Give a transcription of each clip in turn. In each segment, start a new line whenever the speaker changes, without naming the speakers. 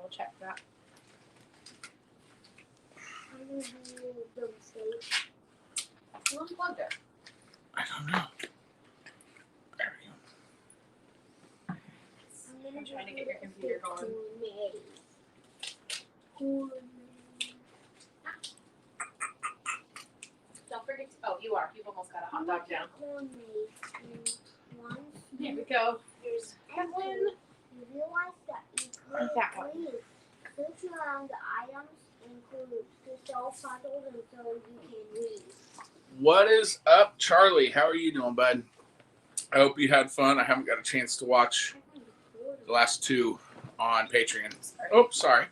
double check that. Who unplugged it?
I don't know. There we go.
I'm trying to get your computer going. Don't forget to, oh, you are. You've almost got a hot dog down. Here we go. Here's that one.
You realize that you could
That one.
search around the items include the shelf puzzles and so you can read.
What is up, Charlie? How are you doing, bud? I hope you had fun. I haven't got a chance to watch the last two on Patreon. Oh, sorry.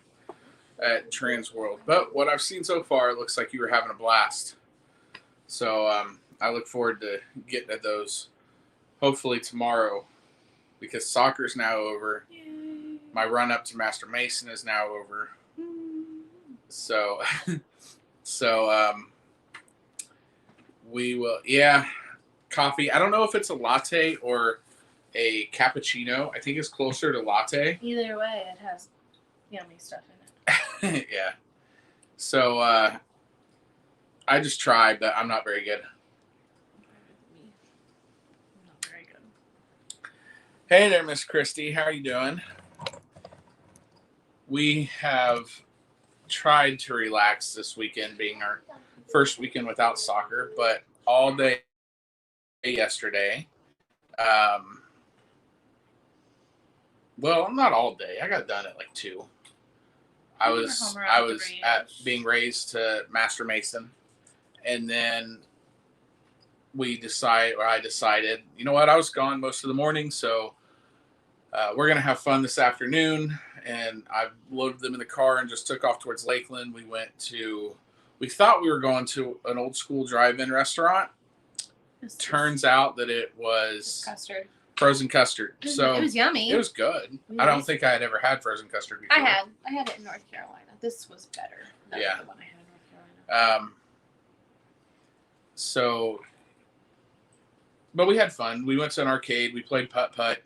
At Trans World. But what I've seen so far, it looks like you were having a blast. So I look forward to getting at those hopefully tomorrow because soccer's now over.
Yay.
My run up to Master Mason is now over. So, we will, coffee. I don't know if it's a latte or a cappuccino. I think it's closer to latte.
Either way, it has yummy stuff in it.
Yeah. So, I just tried, but I'm not very good.
Not very good.
Hey there, Miss Christy. How are you doing? We have tried to relax this weekend, being our first weekend without soccer, but all day yesterday. Well, not all day. I got done at like 2. I was being raised to Master Mason, and then I decided, you know what? I was gone most of the morning, so we're gonna have fun this afternoon. And I loaded them in the car and just took off towards Lakeland. We thought we were going to an old school drive-in restaurant. Turns out that it was
Custard.
frozen custard. So
it was yummy.
it was good.
It
I don't
was.
think I had ever had frozen custard before.
I had it in North Carolina. This was better than
Yeah.
the one I had in North Carolina.
But we had fun. We went to an arcade. We played putt-putt.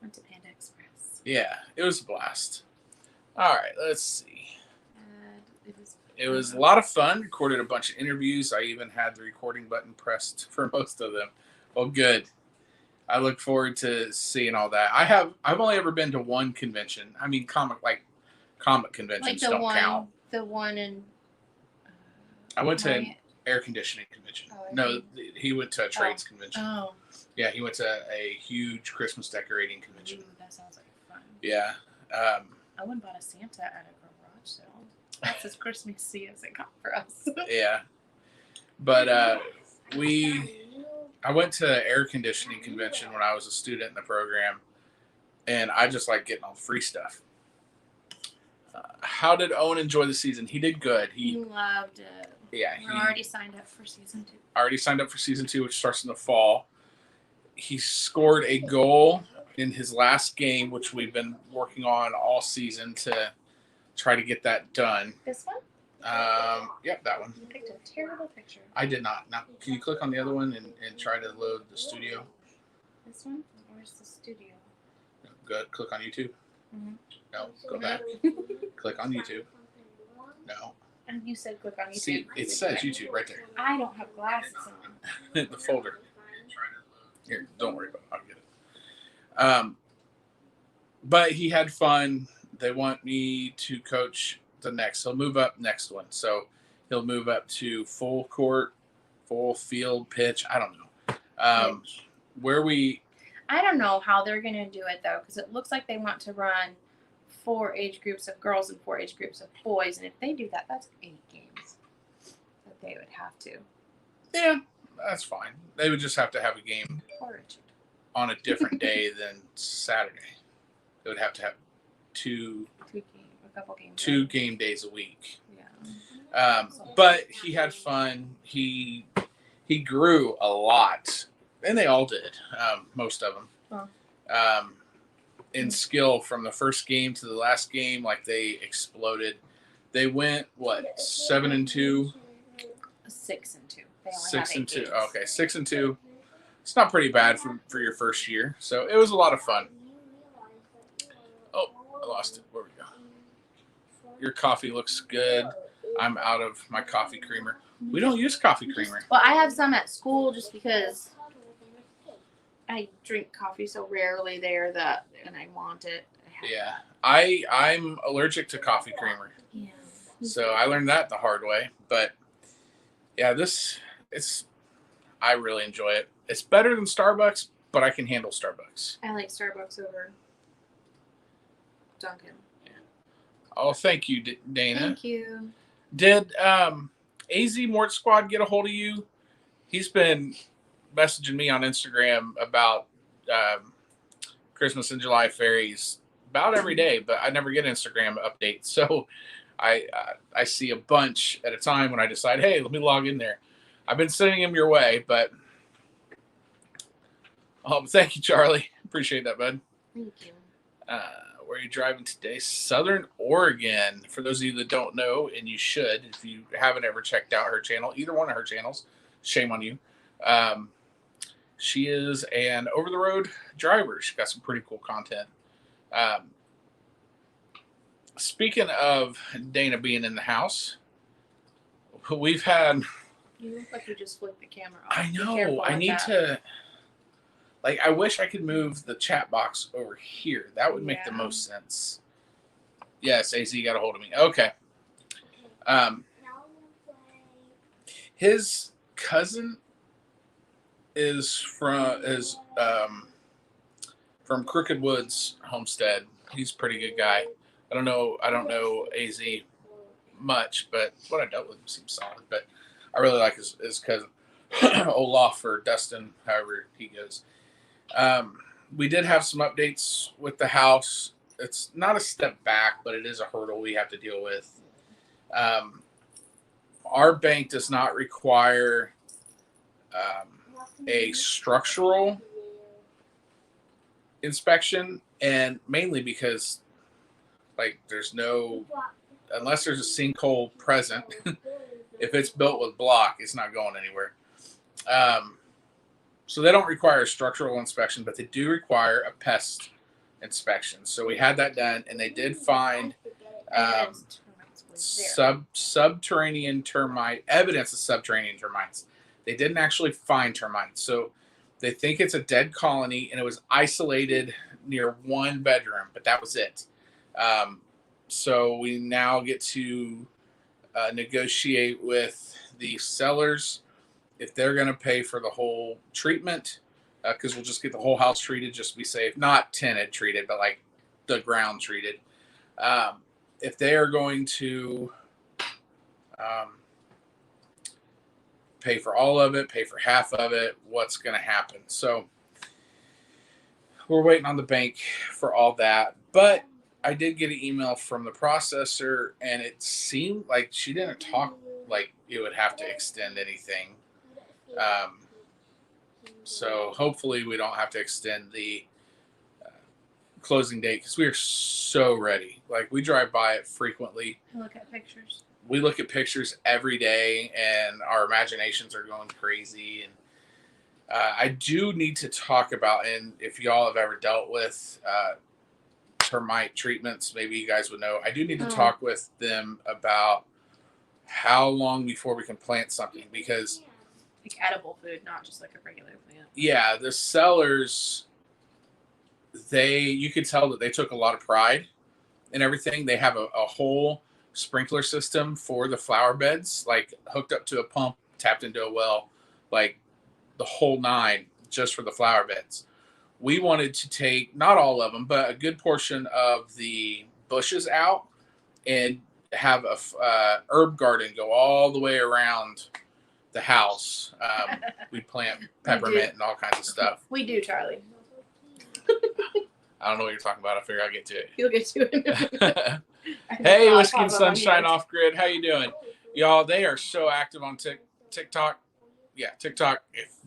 Went to Panda Express.
Yeah, it was a blast. All right, let's see.
And
It was a lot of fun. Recorded a bunch of interviews. I even had the recording button pressed for most of them. Well, good. I look forward to seeing all that. I've only ever been to one convention. I mean, comic conventions don't count.
The one in.
I went to an
Marriott.
air conditioning convention.
Oh, I
No, he went to a trades convention.
Oh.
Yeah, he went to a huge Christmas decorating convention.
Ooh, that sounds like fun.
Yeah.
I went and bought a Santa at a garage sale. That's as Christmassy as it got for us.
Yeah. But I went to air conditioning convention when I was a student in the program, and I just like getting all the free stuff. How did Owen enjoy the season? He did good.
He loved it.
Yeah,
We're already signed up for season 2.
already signed up for season 2, which starts in the fall. He scored a goal in his last game, which we've been working on all season to try to get that done.
This one?
Yep, that one.
You picked a terrible picture.
I did not. Now, can you click on the other one and try to load the studio?
This one? Where's the studio?
Good. Click on YouTube.
Mhm.
No, go back. Click on YouTube. No.
And you said click on YouTube.
See, it says YouTube right there.
I don't have glasses on.
The folder. Here, don't worry about it. I'll get it. But he had fun. They want me to coach the next. He'll move up next one. So he'll move up to full court, full field pitch. I don't know.
I don't know how they're going to do it, though, because it looks like they want to run 4 age groups of girls and 4 age groups of boys. And if they do that, that's 8 games that they would have to.
Yeah, that's fine. They would just have to have a game
Poor Richard.
on a different day than Saturday. They would have to have
A couple games.
two game days a week.
Yeah.
But he had fun. He grew a lot, and they all did. Most of them.
Huh.
In skill from the first game to the last game, like they exploded. They went 7-2,
6-2. They only
6
have
and
8
2.
games.
Okay, 6 and 2. It's not pretty bad for your first year. So it was a lot of fun. Oh, I lost it. Where we go? Your coffee looks good. I'm out of my coffee creamer. We don't use coffee creamer.
Well, I have some at school just because I drink coffee so rarely there that, and I want it.
Yeah, I'm allergic to coffee creamer.
Yeah.
So I learned that the hard way. But yeah, I really enjoy it. It's better than Starbucks, but I can handle Starbucks.
I like Starbucks over Dunkin'.
Oh, thank you, Dana.
Thank you.
Did AZ Mort Squad get a hold of you? He's been messaging me on Instagram about Christmas and July fairies about every day, but I never get Instagram updates. So I see a bunch at a time when I decide, hey, let me log in there. I've been sending them your way, but thank you, Charlie. Appreciate that, bud.
Thank you.
Where are you driving today? Southern Oregon. For those of you that don't know, and you should, if you haven't ever checked out her channel, either one of her channels, shame on you. She is an over-the-road driver. She's got some pretty cool content. Speaking of Dana being in the house, we've had...
You look like you just flipped the camera off.
I know. I need to... Like, I wish I could move the chat box over here. That would make the most sense. Yes, AZ got a hold of me. Okay. His cousin is from Crooked Woods Homestead. He's a pretty good guy. I don't know AZ much, but what I dealt with him seems solid. But I really like his cousin Olaf, or Dustin, however he goes. We did have some updates with the house. It's not a step back, but it is a hurdle we have to deal with. Our bank does not require a structural inspection, and mainly because, like, unless there's a sinkhole present, if it's built with block, it's not going anywhere. So they don't require a structural inspection, but they do require a pest inspection. So we had that done, and they did find subterranean termite, evidence of subterranean termites. They didn't actually find termites. So they think it's a dead colony, and it was isolated near one bedroom, but that was it. So we now get to negotiate with the sellers if they're going to pay for the whole treatment, because we'll just get the whole house treated just to be safe. Not tenant treated, but like the ground treated. If they are going to pay for all of it, pay for half of it, what's going to happen? So we're waiting on the bank for all that. But I did get an email from the processor, and it seemed like she didn't talk like it would have to extend anything. So hopefully we don't have to extend the closing date, because we are so ready. Like, we drive by it frequently.
Look at pictures.
We look at pictures every day, and our imaginations are going crazy. And I do need to talk about, and if y'all have ever dealt with termite treatments, maybe you guys would know. I do need to talk with them about how long before we can plant something, because
like edible food, not just like a regular plant.
Yeah, the sellers, you could tell that they took a lot of pride in everything. They have a whole sprinkler system for the flower beds, like hooked up to a pump, tapped into a well, like the whole nine, just for the flower beds. We wanted to take, not all of them, but a good portion of the bushes out and have a herb garden go all the way around the house. We plant peppermint and all kinds of stuff.
We do, Charlie.
I don't know what you're talking about. I figure I'll get to it.
You'll get to it.
Hey, Whiskey and Sunshine Off Grid. How you doing? Y'all, they are so active on TikTok. Yeah, TikTok.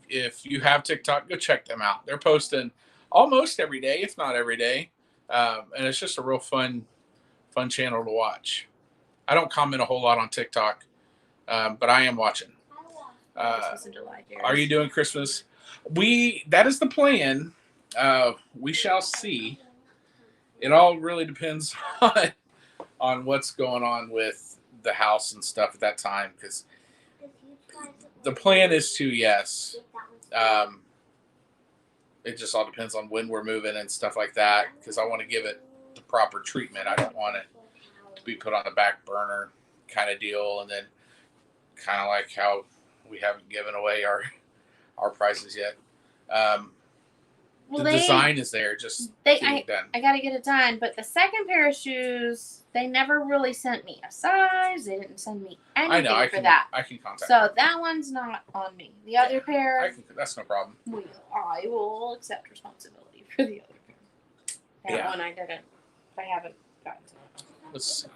If you have TikTok, go check them out. They're posting almost every day, if not every day. And it's just a real fun channel to watch. I don't comment a whole lot on TikTok, but I am watching.
Christmas in July,
are you doing Christmas? That is the plan. We shall see. It all really depends on on what's going on with the house and stuff at that time, because the plan is to, yes. It just all depends on when we're moving and stuff like that, because I want to give it the proper treatment. I don't want it to be put on the back burner kind of deal, and then kind of like how we haven't given away our prices yet.
Well,
the design is there, just getting it done.
I gotta get it done, but the second pair of shoes, they never really sent me a size. They didn't send me anything for that.
I can contact
So that one's not on me. The other pair,
that's no problem.
I will accept responsibility for the other pair. That one I didn't. I haven't gotten to.
Let's see.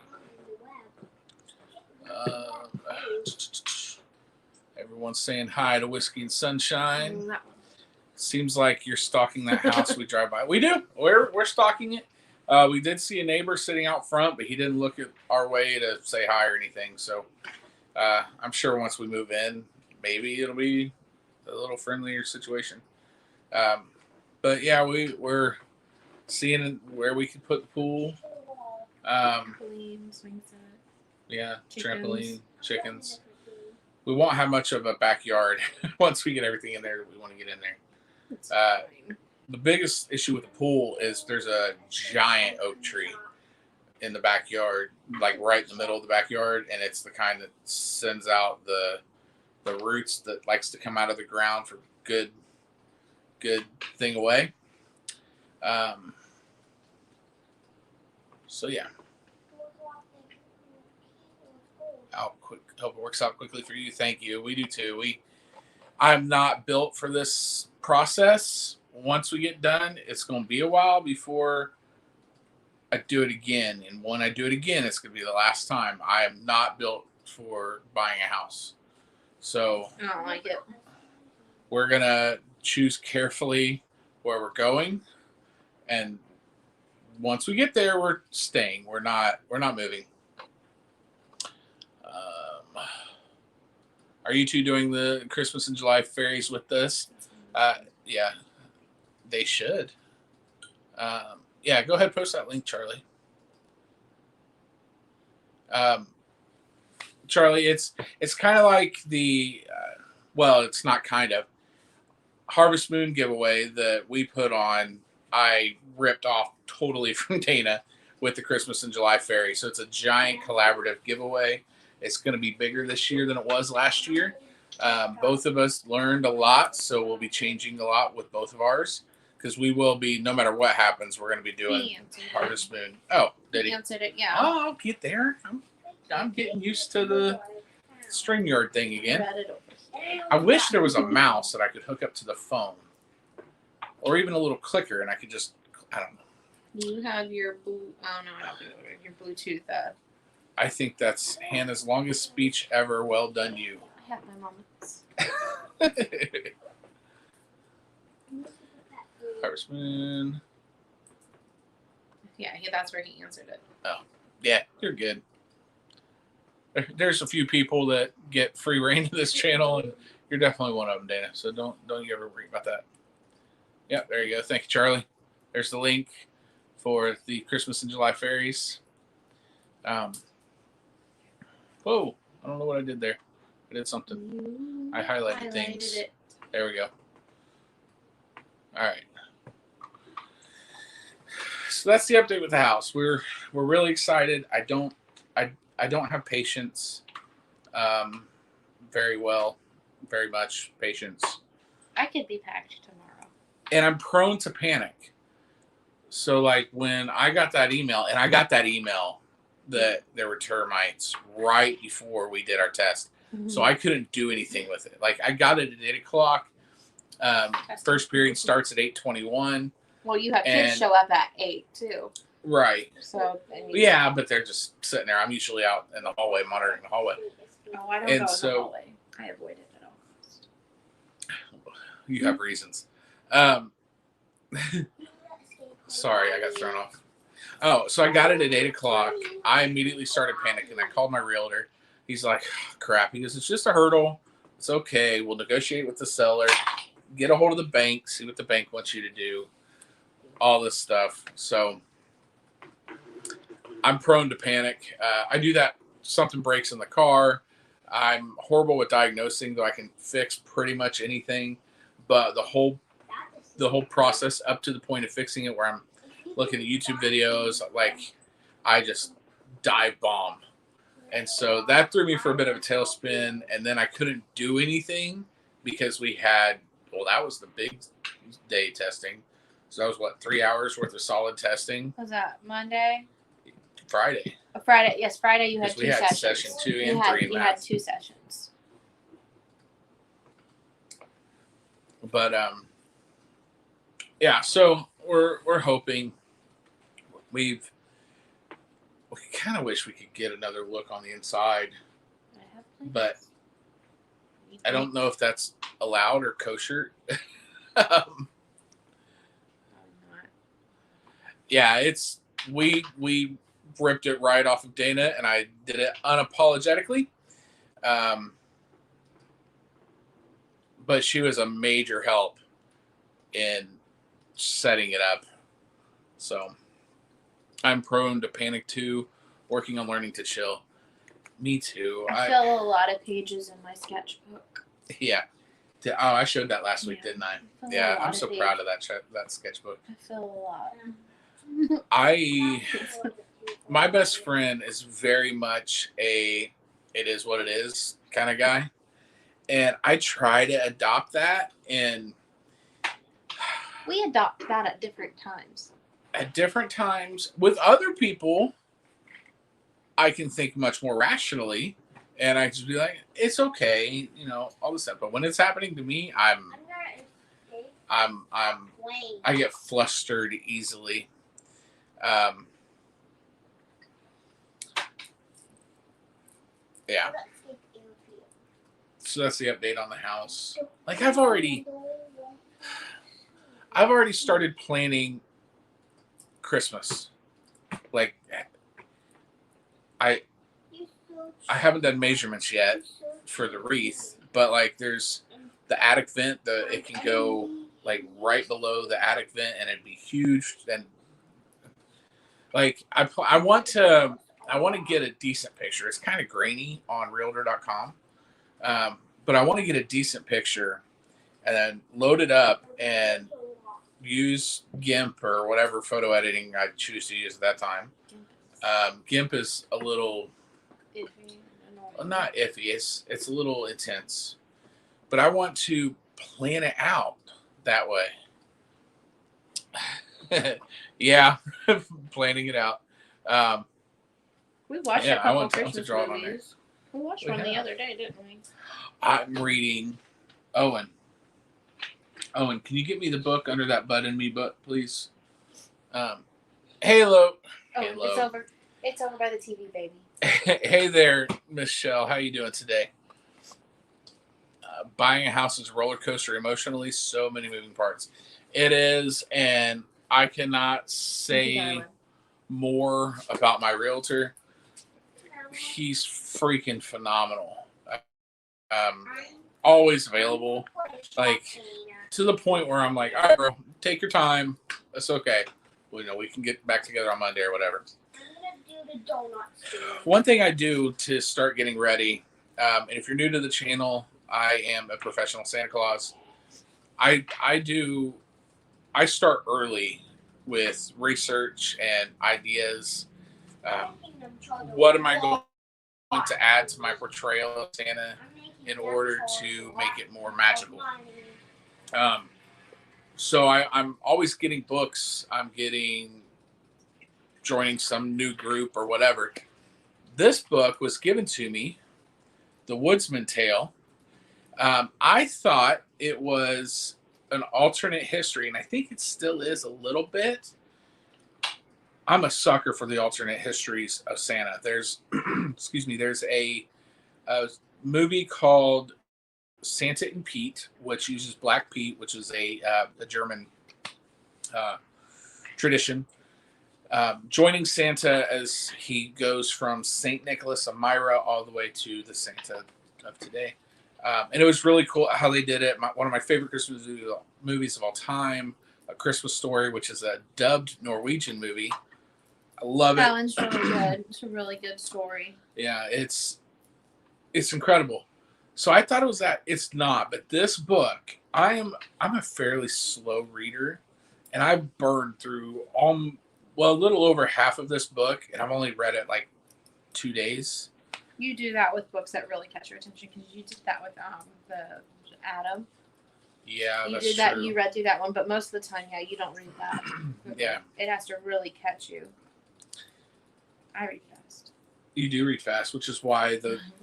Everyone's saying hi to Whiskey and Sunshine.
That one.
Seems like you're stalking that house we drive by. We do. We're stalking it. We did see a neighbor sitting out front, but he didn't look at our way to say hi or anything. So I'm sure once we move in, maybe it'll be a little friendlier situation. But yeah, we're seeing where we could put the pool.
Trampoline, swing set.
Yeah,
Chickens.
trampoline, chickens. We won't have much of a backyard once we get everything in there that we want to get in there. The biggest issue with the pool is there's a giant oak tree in the backyard, like right in the middle of the backyard, and it's the kind that sends out the roots that likes to come out of the ground for good thing away. So yeah. Hope it works out quickly for you. Thank you. We do too. I'm not built for this process. Once we get done, it's going to be a while before I do it again. And when I do it again, it's going to be the last time. I am not built for buying a house. So
I don't like it.
we're going to choose carefully where we're going. And once we get there, we're staying. We're not moving. Are you two doing the Christmas and July fairies with us? Yeah, they should. Yeah, go ahead and post that link, Charlie. Charlie, it's kind of like the, well, it's not kind of. Harvest Moon giveaway that we put on, I ripped off totally from Dana with the Christmas and July fairy. So it's a giant collaborative giveaway. It's going to be bigger this year than it was last year. Both of us learned a lot, so we'll be changing a lot with both of ours, because we will be, no matter what happens, we're going to be doing Harvest Moon. Oh, did he?
Answered it, yeah.
Oh, I'll get there. I'm getting used to the StreamYard thing again. I wish there was a mouse that I could hook up to the phone, or even a little clicker, and I could just, I don't know.
You have your blue, oh no, I don't think your Bluetooth.
I think that's Hannah's longest speech ever. Well done, you.
I have my moments.
Harvest Moon.
Yeah, that's where he answered it.
Oh, yeah, you're good. There's a few people that get free reign to this channel, and you're definitely one of them, Dana. So don't you ever worry about that. Yeah, there you go. Thank you, Charlie. There's the link for the Christmas and July fairies. Whoa, I don't know what I did there. I did something. I highlighted things.
It.
There we go. All right. So that's the update with the house. We're really excited. I don't have patience very much patience.
I could be packed tomorrow.
And I'm prone to panic. So like when I got that email, that there were termites right before we did our test. Mm-hmm. So I couldn't do anything with it. Like I got it at 8 o'clock. First period starts at 8:21.
Well, you have kids show up at 8 too.
Right.
So
yeah, but they're just sitting there. I'm usually out in the hallway monitoring the hallway.
Oh, I don't go in the hallway. I avoid it at all costs.
You have reasons. Sorry, I got thrown off. Oh, so I got it at 8 o'clock. I immediately started panicking. I called my realtor. He's like, crap. He goes, it's just a hurdle. It's okay. We'll negotiate with the seller. Get a hold of the bank. See what the bank wants you to do. All this stuff. So I'm prone to panic. I do that. Something breaks in the car. I'm horrible with diagnosing, though I can fix pretty much anything. But the whole process up to the point of fixing it, where I'm looking at YouTube videos, like I just dive bomb. And so that threw me for a bit of a tailspin. And then I couldn't do anything because we had, well, that was the big day testing. So that was what, 3 hours worth of solid testing?
Was that Monday?
Friday.
Friday. Yes, Friday you had 2
we had
sessions.
session 2 and
you had,
3 in
You
math.
had 2 sessions.
But yeah, so we're hoping. We kind of wish we could get another look on the inside,
I have plans.
but I don't know if that's allowed or kosher. Yeah, it's we ripped it right off of Dana, and I did it unapologetically. But she was a major help in setting it up. So I'm prone to panic too, working on learning to chill. Me too.
I fill a lot of pages in my sketchbook.
Yeah. Oh, I showed that last week, didn't I? Yeah, I'm so proud of that sketchbook.
I fill a lot.
My best friend is very much a it is what it is kind of guy. And I try to adopt that, and
we adopt that at different times.
At different times with other people, I can think much more rationally, and I just be like, it's okay, all this stuff. But when it's happening to me, I get flustered easily. Yeah. So that's the update on the house. Like I've already started planning Christmas. Like I haven't done measurements yet for the wreath, but like there's the attic vent, it can go like right below the attic vent, and it'd be huge. And like I want to get a decent picture. It's kind of grainy on Realtor.com. But I want to get a decent picture and then load it up and use GIMP or whatever photo editing I choose to use at that time. GIMP is a little
iffy.
Not iffy. It's a little intense, but I want to plan it out that way. Yeah, planning it out.
We watched a couple of Christmas movies. We watched one the other day, didn't we?
I'm reading Owen. Owen, can you get me the book Under That Bud in Me book, please? Halo.
Oh, it's over. It's over by the TV, baby.
Hey there, Michelle. How you doing today? Buying a house is a roller coaster emotionally. So many moving parts. It is, and I cannot say more about my realtor. He's freaking phenomenal. Always available, like to the point where I'm like, all right, bro, take your time. That's okay. We can get back together on Monday or whatever. One thing I do to start getting ready, and if you're new to the channel, I am a professional Santa Claus. I start early with research and ideas. What am I going to add to my portrayal of Santa in order to make it more magical? So I'm always getting books. I'm joining some new group or whatever. This book was given to me, The Woodsman Tale. I thought it was an alternate history, and I think it still is a little bit. I'm a sucker for the alternate histories of Santa. There's, there's a movie called Santa and Pete, which uses Black Pete, which is a German tradition. Joining Santa as he goes from St. Nicholas of Myra all the way to the Santa of today. And it was really cool how they did it. One of my favorite Christmas movies of all time, A Christmas Story, which is a dubbed Norwegian movie. I love
That
it.
one's really good. It's a really good story.
Yeah, it's incredible. So I thought it was that. It's not, but this book, I'm a fairly slow reader, and I've burned through a little over half of this book, and I've only read it like 2 days.
You do that with books that really catch your attention because you did that with the Adam.
Yeah,
You
that's
did that.
true.
You read through that one, but most of the time, yeah, you don't read that.
Yeah.
It has to really catch you. I read fast.
You do read fast, which is why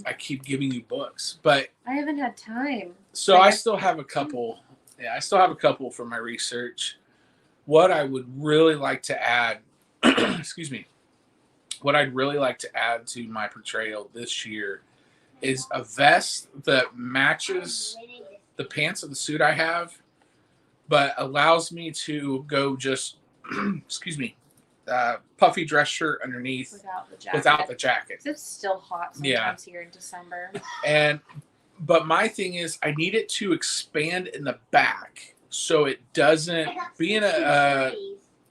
I keep giving you books. But
I haven't had time.
so I still have a couple. Yeah, I still have a couple for my research. What I would really like to add, excuse me, what I'd really like to add to my portrayal this year is a vest that matches the pants of the suit I have, but allows me to go just, excuse me, puffy dress shirt underneath
without the jacket.
without the jacket.
It's still hot sometimes here in December.
But my thing is, I need it to expand in the back so it doesn't. Being a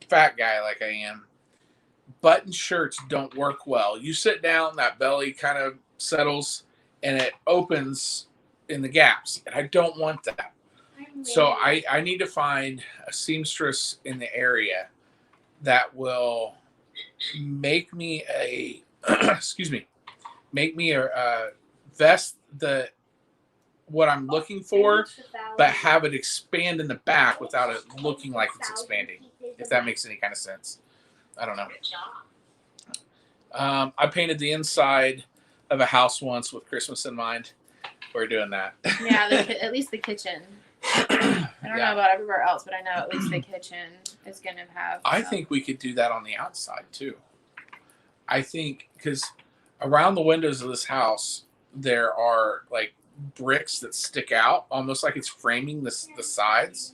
fat guy like I am, button shirts don't work well. You sit down, that belly kind of settles, and it opens in the gaps, and I don't want that. So I need to find a seamstress in the area that will make me a vest that what I'm looking for, but have it expand in the back without it looking like it's expanding, if that makes any kind of sense. I don't know. I painted the inside of a house once with Christmas in mind. We're doing that.
Yeah, at least the kitchen. I don't know about everywhere else, but I know at least the kitchen is going to have.
I think we could do that on the outside too. I think because around the windows of this house, there are like bricks that stick out, almost like it's framing the sides.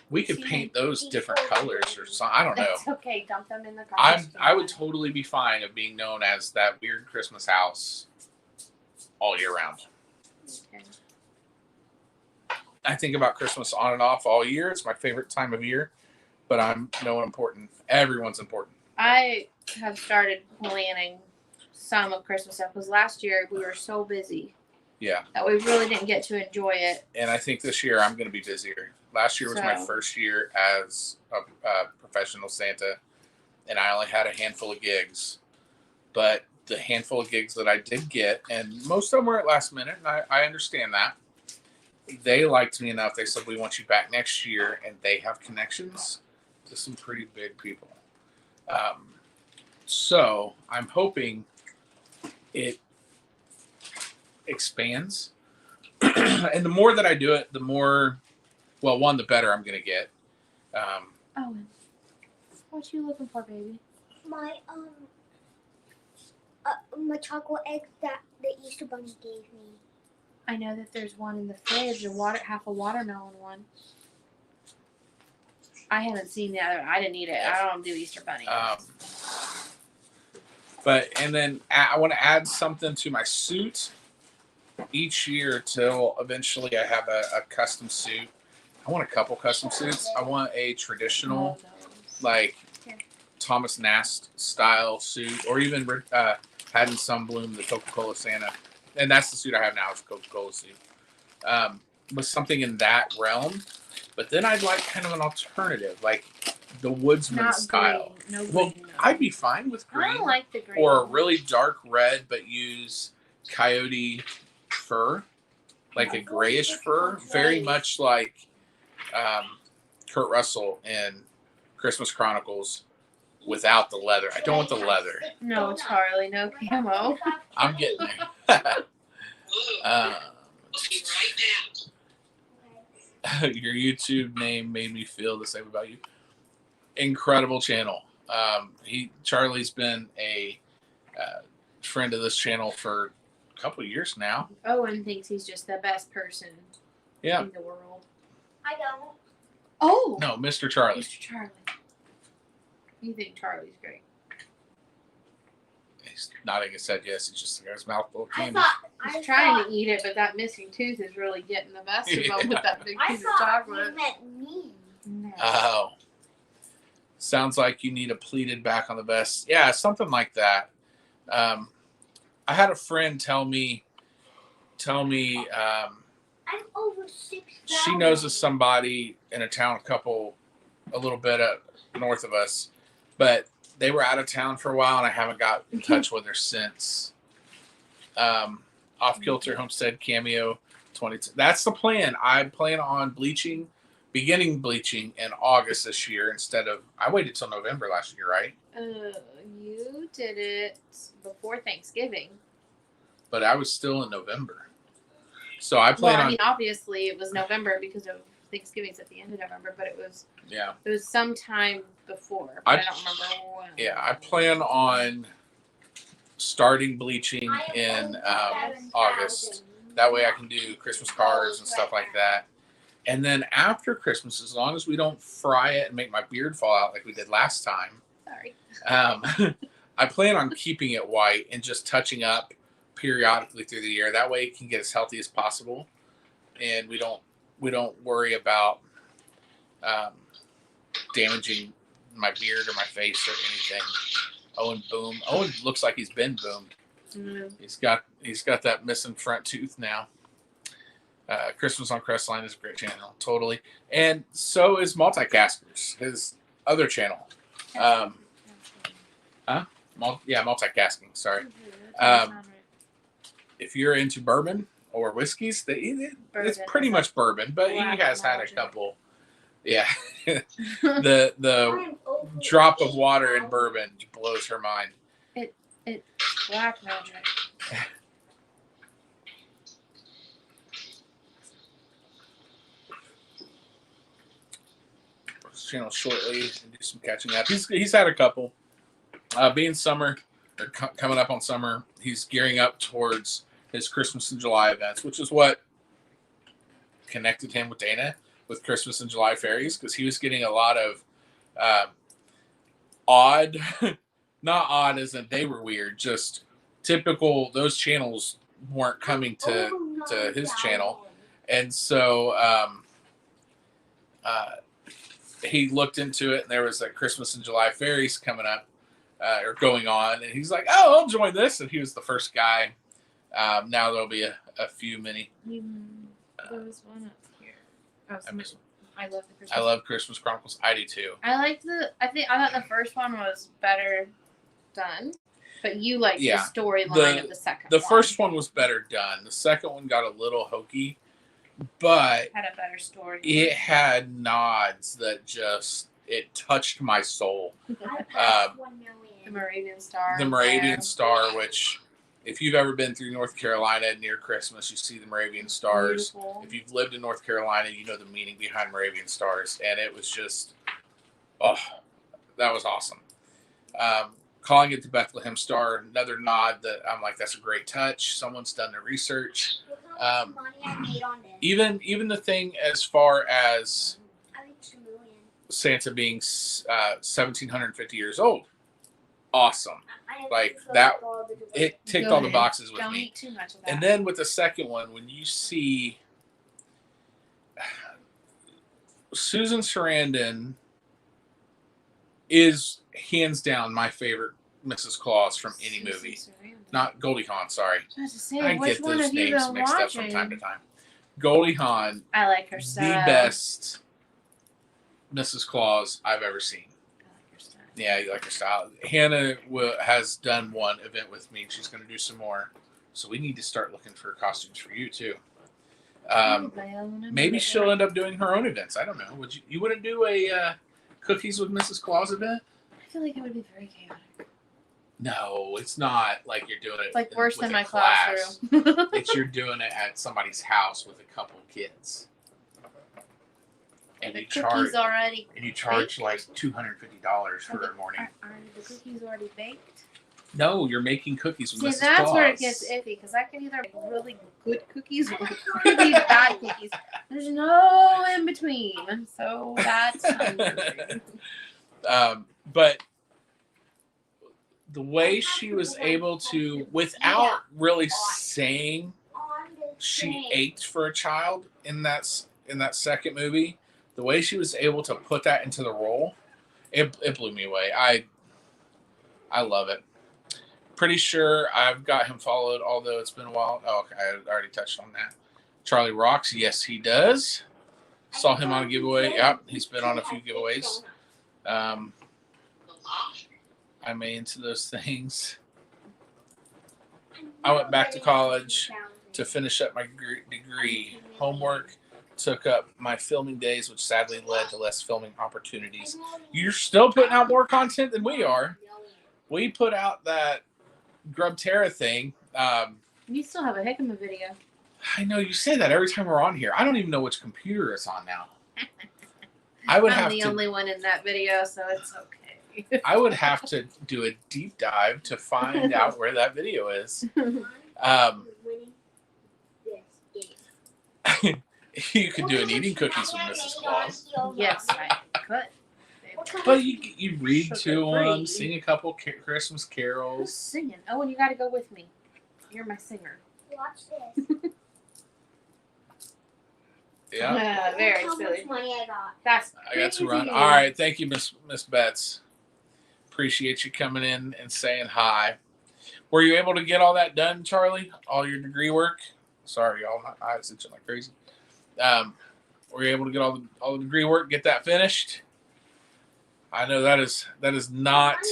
We could paint those different colors or something. I don't know.
It's okay. Dump them in the garbage.
I would totally be fine of being known as that weird Christmas house all year round.
Okay.
I think about Christmas on and off all year. It's my favorite time of year, but I'm no important. Everyone's important.
I have started planning some of Christmas stuff because last year we were so busy.
Yeah.
That we really didn't get to enjoy it.
And I think this year I'm going to be busier. Last year was my first year as a professional Santa, and I only had a handful of gigs. But the handful of gigs that I did get, and most of them were at last minute, and I understand that. They liked me enough. They said, we want you back next year, and they have connections to some pretty big people. So I'm hoping it expands. And the more that I do it, the more, well, one, the better I'm going to get.
Owen, what you looking for, baby?
My chocolate eggs that the Easter Bunny gave me.
I know that there's one in the fridge, half a watermelon one. I haven't seen the other. I didn't eat it. I don't do Easter Bunny.
And then I want to add something to my suit each year till eventually I have a custom suit. I want a couple custom suits. I want a traditional, like Thomas Nast style suit, or even Haddon Sunbloom, the Coca-Cola Santa. And that's the suit I have now, is a Coca-Cola suit. With something in that realm. But then I'd like kind of an alternative, like the woodsman
Not
style.
Green. No
Well,
green, no.
I'd be fine with
I
green.
don't like the green.
Or a really dark red, but use coyote fur, like a grayish fur, very much like Kurt Russell in Christmas Chronicles without the leather. I don't want the leather.
No, Charlie, no camo.
I'm getting there. Your YouTube name made me feel the same about you. Incredible channel. Charlie's been a friend of this channel for a couple of years now.
Owen thinks he's just the best person in the world.
I don't.
Oh!
No, Mr. Charlie.
Mr. Charlie. You think Charlie's great.
He's nodding his head yes. He's just got his mouth full of candy.
He's trying to eat it, but that missing tooth is really getting the best of him with that big piece of chocolate.
You meant me.
No.
Oh. Sounds like you need a pleated back on the vest. Yeah, something like that. I had a friend tell me
I'm over 6,000.
she knows of somebody in a town a little bit north of us, but they were out of town for a while, and I haven't got in touch with her since. Off Kilter Homestead Cameo 22. That's the plan. I plan on beginning bleaching in August this year instead of, I waited till November last year, right?
You did it before Thanksgiving.
But I was still in November. So I plan
Well, I
on,
mean, obviously it was November because of Thanksgiving's at the end of November, but it was sometime before. But I don't remember when.
Yeah, I plan on starting bleaching in August. That way I can do Christmas cards and stuff like that. And then after Christmas, as long as we don't fry it and make my beard fall out like we did last time,
Sorry.
I plan on keeping it white and just touching up periodically through the year. That way it can get as healthy as possible, and we don't worry about damaging my beard or my face or anything. Owen looks like he's been boomed.
Mm.
He's got that missing front tooth now. Christmas on Crestline is a great channel, totally, and so is Multicasters, his other channel. Multicasting. Sorry. If you're into bourbon or whiskeys, it's pretty much bourbon, but he has had a couple. Yeah, the drop of water in bourbon blows her mind.
It's black magic.
Channel shortly and do some catching up. He's had a couple. Being summer or coming up on summer, he's gearing up towards his Christmas and July events, which is what connected him with Dana with Christmas and July fairies, because he was getting a lot of odd, not odd as in they were weird, just typical. Those channels weren't coming to his channel, and so he looked into it, and there was like Christmas and July fairies coming up or going on, and he's like, "Oh, I'll join this," and he was the first guy. Now there'll be a few mini.
There was one up here. Oh, I love the Christmas.
I love Christmas Chronicles. I do too.
I thought the first one was better done, but you liked the storyline of the second one.
The first one was better done. The second one got a little hokey, but
had a better story.
It had nods that it touched my soul.
The Moravian Star.
The Moravian Star, which, if you've ever been through North Carolina near Christmas, you see the Moravian Stars.
Beautiful.
If you've lived in North Carolina, you know the meaning behind Moravian Stars. And it was just, that was awesome. Calling it the Bethlehem Star, another nod that I'm like, that's a great touch. Someone's done their research. Even the thing as far as Santa being 1,750 years old. Awesome. Like that, it ticked all the boxes with
Don't
me.
eat too much of that.
And then with the second one, when you see Susan Sarandon is hands down my favorite Mrs. Claus from any movie. Not Goldie Hawn, sorry.
I was to say,
I
which
get
one
those
have you
names
been
mixed up
watching?
from time to time. Goldie Hawn,
I like her
the
style.
best Mrs. Claus I've ever seen.
I like her style.
Yeah, you like her style. Hannah has done one event with me. She's going to do some more. So we need to start looking for costumes for you too. Maybe she'll end up doing her own events. I don't know. You wouldn't do a Cookies with Mrs. Claus event?
I feel like it would be very chaotic.
No, it's not like you're doing it.
It's like worse
with
than
a
my
class.
classroom.
It's you're doing it at somebody's house with a couple kids. And
The
you charge
already
like $250 for their morning.
Are the cookies already baked?
No, you're making cookies with
See,
Mrs.
that's
Claus.
where it gets iffy, because I can either make really good cookies or really bad cookies. There's no in between, so that's hungry.
But the way she was able to, without really saying she ached for a child in that second movie, the way she was able to put that into the role It blew me away. I love it. Pretty sure I've got him followed, although it's been a while. Oh, okay, I already touched on that. Charlie Rocks, yes, he does. Saw him on a giveaway. Yep, he's been on a few giveaways. I'm into those things. I went back to college to finish up my degree. Homework took up my filming days, which sadly led to less filming opportunities. You're still putting out more content than we are. We put out that Grubterra thing.
You still have a heck of a video.
I know you say that every time we're on here. I don't even know which computer it's on now. I'm
the only one in that video, so it's okay.
I would have to do a deep dive to find out where that video is. You could do an eating cookies with Mrs. Claus.
Yes, I could.
But you read to
Sugar-free.
them, sing a couple Christmas
Who's
carols.
singing? Oh, and you got to go with me. You're my singer.
Watch this.
Yeah,
Very
How
silly.
much money I got?
That's
I got to run.
crazy.
All right, thank you, Miss Betts. Appreciate you coming in and saying hi. Were you able to get all that done, Charlie? All your degree work? Sorry, y'all. My eyes itching like crazy. Were you able to get all the degree work? Get that finished? I know that is not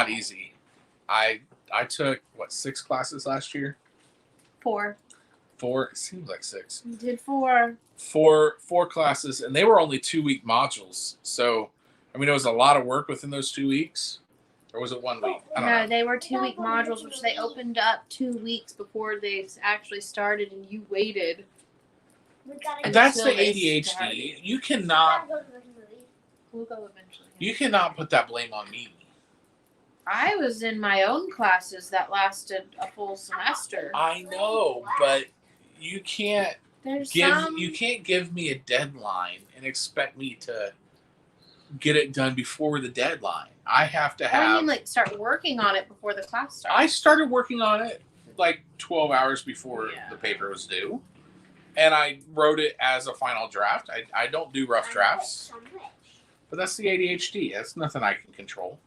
easy. I took 6 classes last year.
4.
4. It seems like 6.
You did 4.
4 classes, and they were only 2-week modules. So, I mean, it was a lot of work within those 2 weeks. Or was it 1 week? I don't know.
No, they were 2-week modules, which they opened up 2 weeks before they actually started, and you waited.
That's the
until they
ADHD.
started.
You cannot
We'll go eventually.
You cannot put that blame on me.
I was in my own classes that lasted a full semester.
I know, but you can't
There's
you can't give me a deadline and expect me to get it done before the deadline. I have to
I
have.
mean, like, start working on it before the class starts.
I started working on it like 12 hours before
Yeah.
the paper was due, and I wrote it as a final draft. I don't do rough drafts, but that's the ADHD. That's nothing I can control.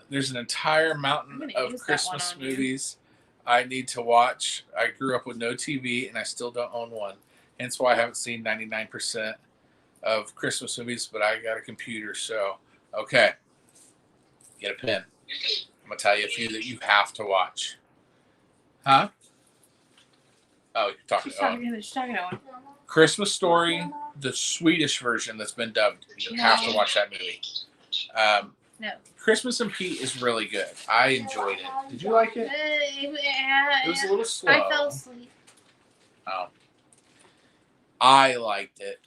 There's an entire mountain
gonna
of
use that
Christmas
one on you.
movies I need to watch. I grew up with no TV, and I still don't own one. Hence why I haven't seen 99% of Christmas movies, but I got a computer, so okay. Get a pen. I'm going to tell you a few that you have to watch. Huh? Oh, you're talking.
She's talking to one.
Christmas Story, the Swedish version that's been dubbed. You have to watch that movie.
No.
Christmas and Pete is really good. I enjoyed it. Did you like it? It was a little slow.
I fell asleep.
Oh. I liked it.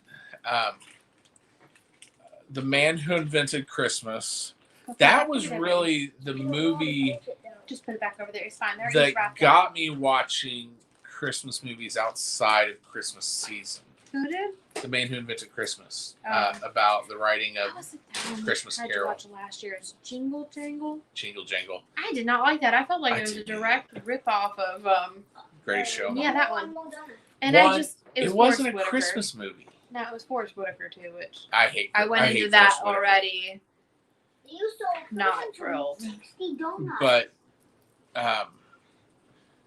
The Man Who Invented Christmas. That was really the movie
Just put it back over there. It's fine. They're
that
each wrapped
got
up.
me watching Christmas movies outside of Christmas season.
Who did?
The Man Who Invented Christmas.
Oh.
About the writing of
That was that one
Christmas
I tried
Carol.
to watch last year. It's Jingle Jangle.
Jingle Jangle.
I did not like that. I felt like
I
it was a
didn't.
direct rip-off of
Greatest show.
Yeah, that one. And
One,
I just
It
was
wasn't a
Forrest Whitaker.
Christmas movie.
No, it was Forrest Whitaker too, which
I hate.
I went
hate
into that
Forrest Whitaker.
already.
You sold
Not thrilled.
60 donuts.
But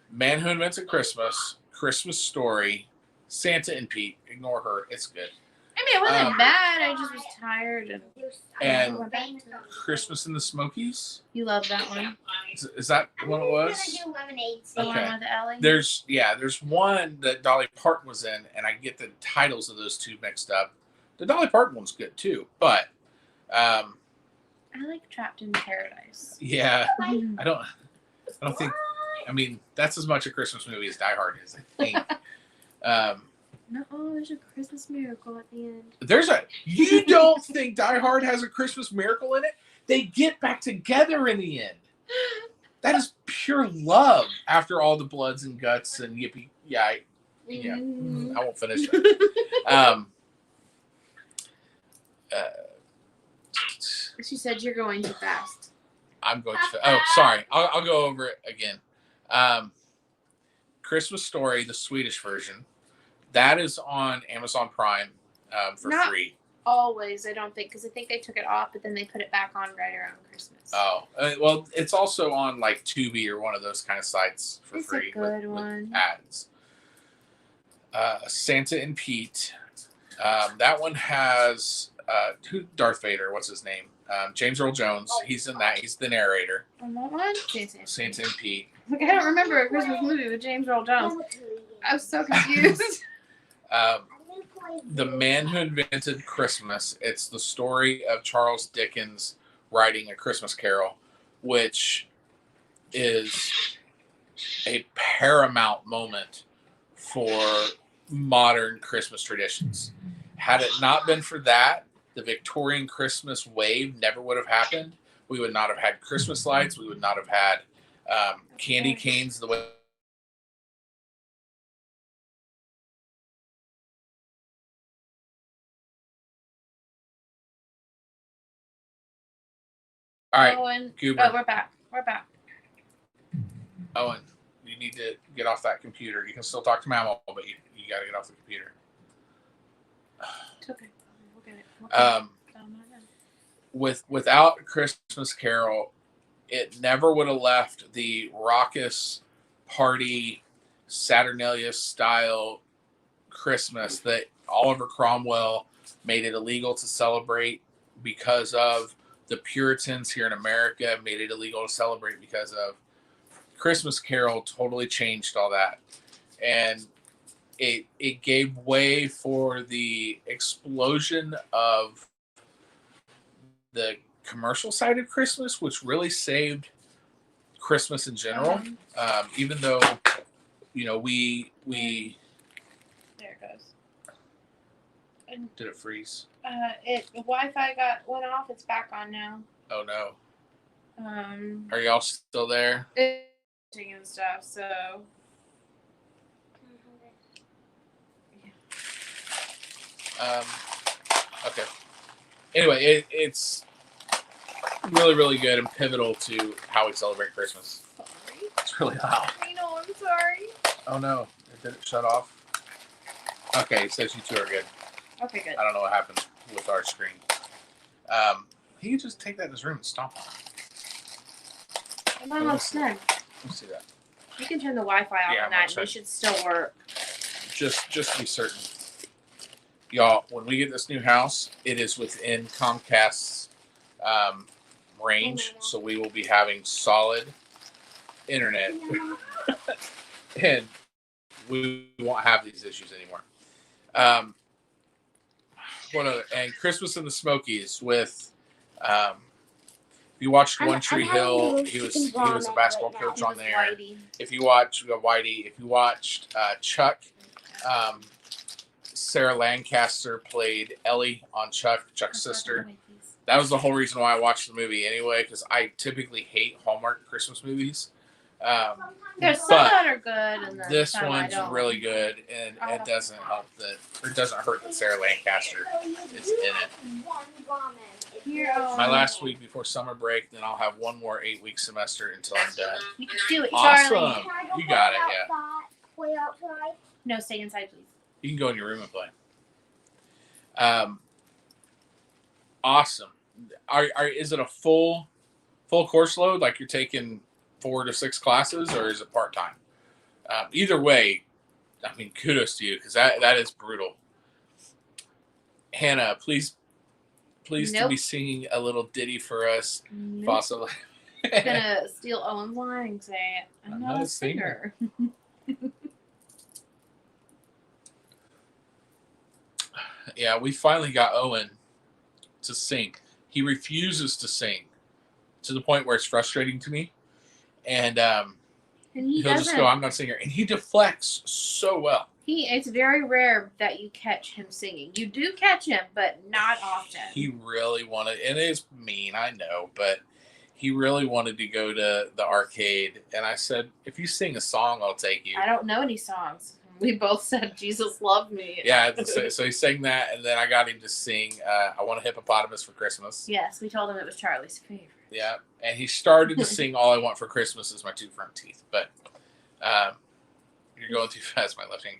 Man Who Invented Christmas, Christmas Story, Santa and Pete. Ignore her. It's good.
I mean, it wasn't bad. I just was tired.
And
went back to it.
Christmas in the Smokies.
You love that one.
Is that what it was?
I'm gonna do lemonade
The
stand.
Okay.
one with Ellie.
There's one that Dolly Parton was in, and I get the titles of those two mixed up. The Dolly Parton one's good too, but
I like Trapped in Paradise.
yeah, I don't think. I mean, that's as much a Christmas movie as Die Hard is. I think.
No, there's a Christmas miracle at the end.
You don't think Die Hard has a Christmas miracle in it? They get back together in the end. That is pure love after all the bloods and guts and yippee. Yeah, I won't finish it.
She said you're going too fast.
I'm going to. Oh, sorry. I'll go over it again. Christmas Story, the Swedish version. That is on Amazon Prime for
Not
free.
Always, I don't think, because I think they took it off, but then they put it back on right around Christmas.
Oh, well, it's also on like Tubi or one of those kind of sites for
It's
free
a good one.
with ads. Santa and Pete. That one has Darth Vader. What's his name? James Earl Jones. He's in that. He's the narrator.
On what one?
Santa and Pete.
Like, I don't remember a Christmas movie with James Earl Jones. I was so confused.
The Man Who Invented Christmas. It's the story of Charles Dickens writing A Christmas Carol, which is a paramount moment for modern Christmas traditions. Had it not been for that, the Victorian Christmas wave never would have happened. We would not have had Christmas lights. We would not have had candy canes the way. All right,
Owen.
Goober.
Oh, we're back. We're back.
Owen, you need to get off that computer. You can still talk to Mama, but you got to get off the computer.
It's okay. We'll get it.
Without Christmas Carol, it never would have left the raucous party Saturnalia style Christmas that Oliver Cromwell made it illegal to celebrate because of. The Puritans here in America made it illegal to celebrate because of. Christmas Carol totally changed all that. And it gave way for the explosion of the commercial side of Christmas, which really saved Christmas in general. Even though, we
there it goes. And
did it freeze?
the Wi-Fi went off. It's back on now.
Oh no. Are y'all still there?
And stuff. So.
Okay. Anyway, it's really, really good and pivotal to how we celebrate Christmas.
Sorry.
It's really loud.
I know. I'm sorry.
Oh no! Did it shut off? Okay, it says you two are good.
Okay, good.
I don't know what happened with our screen. He could just take that in his room and stomp on it.
I'm almost done.
Let me see that.
You can turn the Wi-Fi off
Yeah,
on
I'm
that,
not
and it should still work.
Just to be certain. Y'all, when we get this new house, it is within Comcast's range, so we will be having solid internet, and we won't have these issues anymore. What other? And Christmas in the Smokies with. If you watched One Tree Hill, he was a basketball coach on there.
Whitey.
If you watched Whitey, if you watched Chuck, Sarah Lancaster played Ellie on Chuck's sister. That was the whole reason why I watched the movie anyway, because I typically hate Hallmark Christmas movies.
There's some
but
that are good, and then
this
some
one's
I don't.
really good, and it doesn't help it doesn't hurt that Sarah Lancaster is in it.
Here,
My last week before summer break, then I'll have one more 8-week semester until I'm done.
You can do it,
Awesome.
Charlie.
You got it, yeah.
Play outside.
No, stay inside, please.
You can go in your room and play. Awesome. Is it a full course load? Like you're taking 4 to 6 classes, or is it part time? Either way, I mean, kudos to you, because that is brutal. Hannah, please to
Nope.
be singing a little ditty for us,
Nope.
possibly.
I'm gonna steal Owen's line and say, I'm not a singer.
Yeah, we finally got Owen to sing. He refuses to sing to the point where it's frustrating to me. And
And he
he'll
doesn't.
just go, I'm not a singer. And he deflects so well.
It's very rare that you catch him singing. You do catch him, but not often.
He really wanted, and it is mean, I know, but he really wanted to go to the arcade. And I said, if you sing a song, I'll take you.
I don't know any songs. We both said Jesus loved me.
Yeah, so he sang that, and then I got him to sing I Want a Hippopotamus for Christmas.
Yes, we told him it was Charlie's favorite.
Yeah, and he started to sing All I Want for Christmas is My Two Front Teeth. But you're going too fast, my left hand.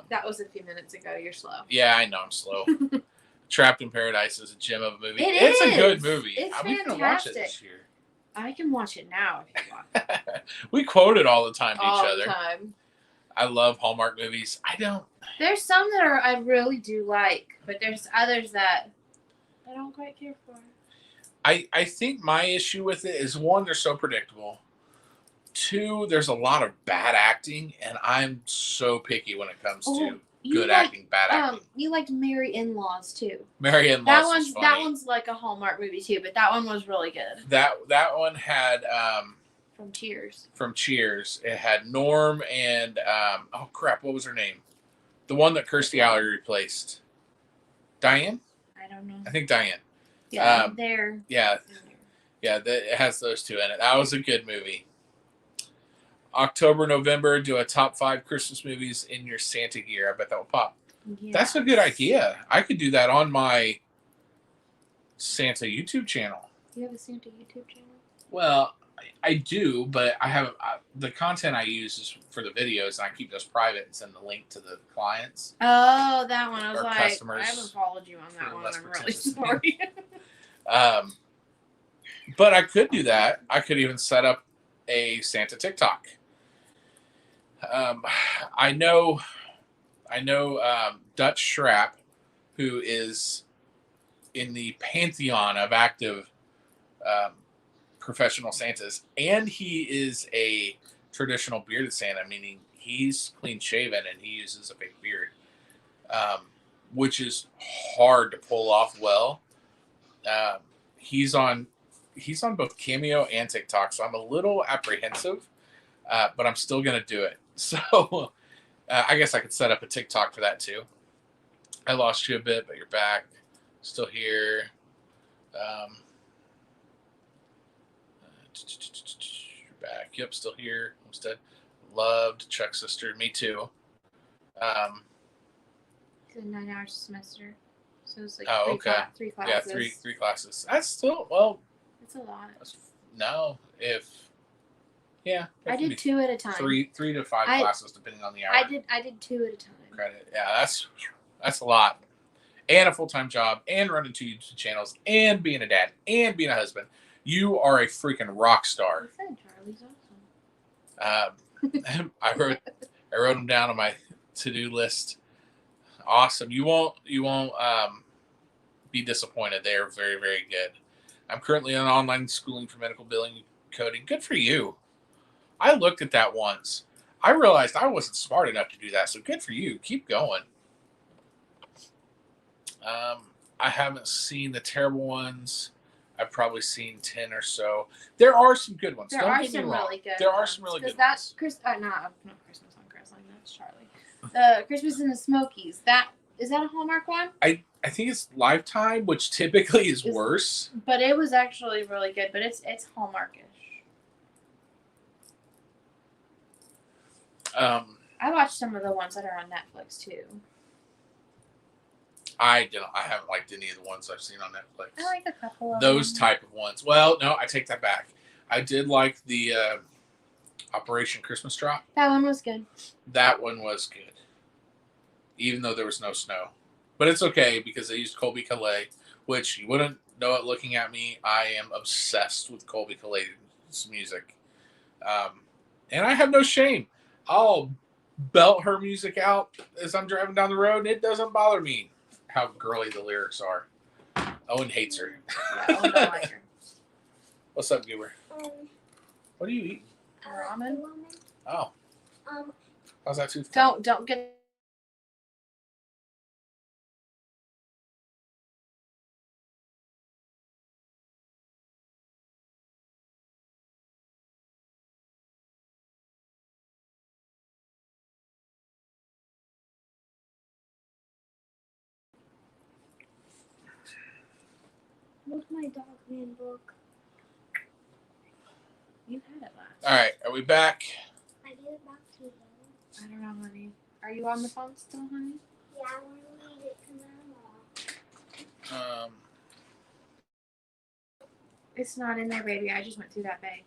That was a few minutes ago. You're slow.
Yeah, I know I'm slow. Trapped in Paradise is a gem of a movie.
It
It's
is.
a good movie.
It's
We can watch it
fantastic.
this year.
I can watch it now if you want.
We quote it all the time to
All
each
the
other.
time.
I love Hallmark movies. I don't.
There's some that I really do like, but there's others that I don't quite care for.
I think my issue with it is, one, they're so predictable. Two, there's a lot of bad acting, and I'm so picky when it comes to good acting, bad acting.
You liked Merry In-Laws too.
Merry In-Laws is funny.
That one's like a Hallmark movie too, but that one was really good.
That one had
From Cheers.
From Cheers. It had Norm and oh crap, what was her name? The one that Kirstie Alley replaced. Diane?
I don't know.
I think Diane.
Yeah, there.
Yeah. Yeah, it has those two in it. That was a good movie. October, November, do a top 5 Christmas movies in your Santa gear. I bet that will pop.
Yeah.
That's a good idea. I could do that on my Santa YouTube channel.
You have a Santa YouTube channel?
Well, I do, but I have the content I use is for the videos, and I keep those private and send the link to the clients.
Oh, that one. I was
Or
like,
customers
I haven't followed you on that
for
one.
less
I'm really
pretentious.
sorry.
But I could do that. I could even set up a Santa TikTok. I know Dutch Schrapp, who is in the pantheon of active professional Santas, and he is a traditional bearded Santa, meaning he's clean shaven and he uses a fake beard, which is hard to pull off well. He's on both Cameo and TikTok, so I'm a little apprehensive, but I'm still gonna do it. So I guess I could set up a TikTok for that too. I lost you a bit, but you're back, still here. You're back. Yep, still here. Homestead. Loved Chuck's sister. Me too.
It's a 9-hour semester, so it's like
Oh, okay.
three
Yeah,
classes.
three classes. That's still, well,
It's a lot.
no, it
I
can
did
be
2 at a time.
3 to 5 classes depending on the hour.
I did 2 at a time.
Credit. Yeah, that's a lot. And a full-time job, and running 2 YouTube channels, and being a dad, and being a husband. You are a freaking rock star.
I said Charlie's awesome.
I wrote them down on my to-do list. Awesome. You won't be disappointed. They are very, very good. I'm currently in online schooling for medical billing coding. Good for you. I looked at that once. I realized I wasn't smart enough to do that, so good for you. Keep going. I haven't seen the terrible ones. I've probably seen 10 or so. There are some good ones.
There
Don't
are
get me
some
wrong.
really good
There are
ones,
some really
'cause
good
that's
ones.
not Christmas on Crestline. That's Charlie. The Christmas in the Smokies. Is that a Hallmark one?
I think it's Lifetime, which typically is
Is-
worse.
But it was actually really good. But it's Hallmarkish. I watched some of the ones that are on Netflix too.
I haven't liked any of the ones I've seen on Netflix.
I like a couple of
Those
them.
type of ones. Well, no, I take that back. I did like the Operation Christmas Drop.
That one was good.
That one was good, even though there was no snow. But it's okay because they used Colby Calais, which you wouldn't know it looking at me. I am obsessed with Colby Calais' music, and I have no shame. I'll belt her music out as I'm driving down the road, and it doesn't bother me how girly the lyrics are. Owen hates her.
Yeah, I don't like her.
What's up, Goober? What are you eating?
Ramen?
Oh,
Um,
how's that tooth?
Don't get.
where's my dog handbook?
You had it last.
All right, are we back?
I gave it back to you.
I don't know, honey. Are you on the phone still, honey?
Yeah, I want to read it to Mama.
It's not in there, baby. I just went through that bag.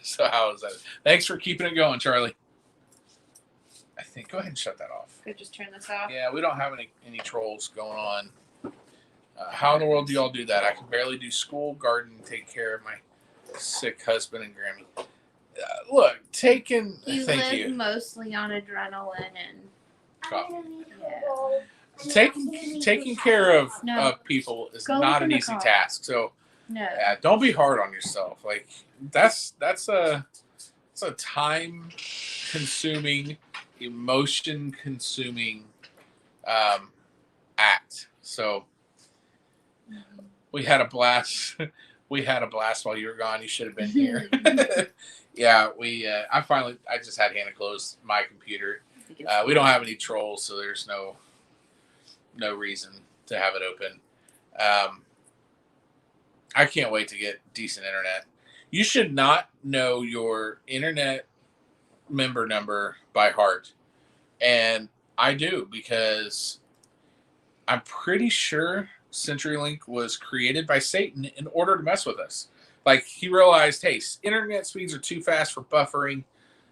So how is that? Thanks for keeping it going, Charlie. I think. Go ahead and shut that off.
Could just turn this off.
Yeah, we don't have any trolls going on. How in the world do y'all do that? I can barely do school, garden, take care of my sick husband and Grammy. Look, taking.
You
Thank
live
you.
mostly on adrenaline and
I'm gonna need to
Yeah.
go.
Taking care of
No.
People is
Go
not
look
an
in the
easy
car.
task. So
no.
don't be hard on yourself. Like that's a time consuming, emotion consuming act. So we had a blast. We had a blast while you were gone. You should have been here. Yeah, I just had Hannah close my computer. We don't have any trolls, so there's no reason to have it open. I can't wait to get decent internet. You should not know your internet member number by heart. And I do, because I'm pretty sure CenturyLink was created by Satan in order to mess with us. Like, he realized, hey, internet speeds are too fast for buffering,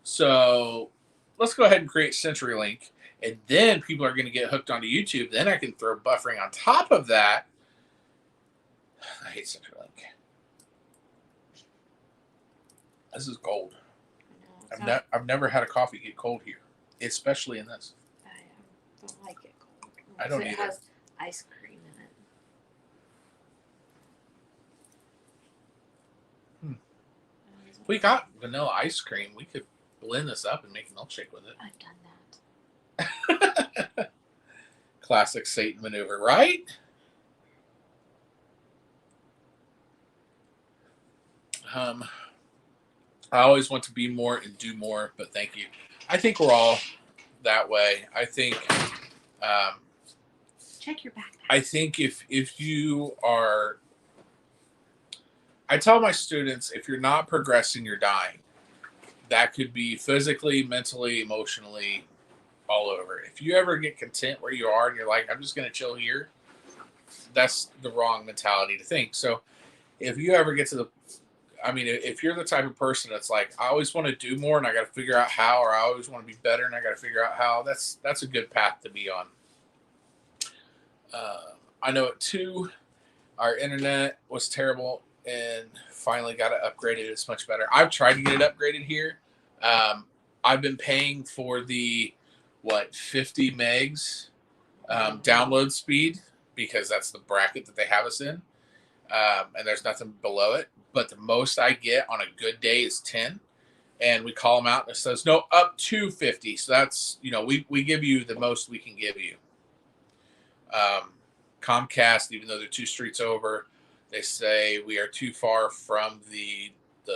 so let's go ahead and create CenturyLink, and then people are going to get hooked onto YouTube. Then I can throw buffering on top of that. I hate CenturyLink. This is gold. I've never had a coffee get cold here, especially in this.
I don't like it cold.
I don't
it
either.
has ice cream in it.
We got vanilla ice cream. We could blend this up and make a milkshake with it.
I've done that.
Classic Satan maneuver, right? I always want to be more and do more, but thank you. I think we're all that way. I think
Check your backpack.
I think if you are, I tell my students, if you're not progressing, you're dying. That could be physically, mentally, emotionally, all over. If you ever get content where you are and you're like, I'm just going to chill here, that's the wrong mentality to think. So if you ever get to the, if you're the type of person that's like, I always want to do more and I got to figure out how, or I always want to be better and I got to figure out how, that's a good path to be on. I know it too. Our internet was terrible and finally got it upgraded. It's much better. I've tried to get it upgraded here. I've been paying for the 50 megs download speed, because that's the bracket that they have us in, and there's nothing below it. But the most I get on a good day is 10, and we call them out and it says no, up to 50. So that's, we give you the most we can give you. Comcast, even though they're 2 streets over, they say we are too far from the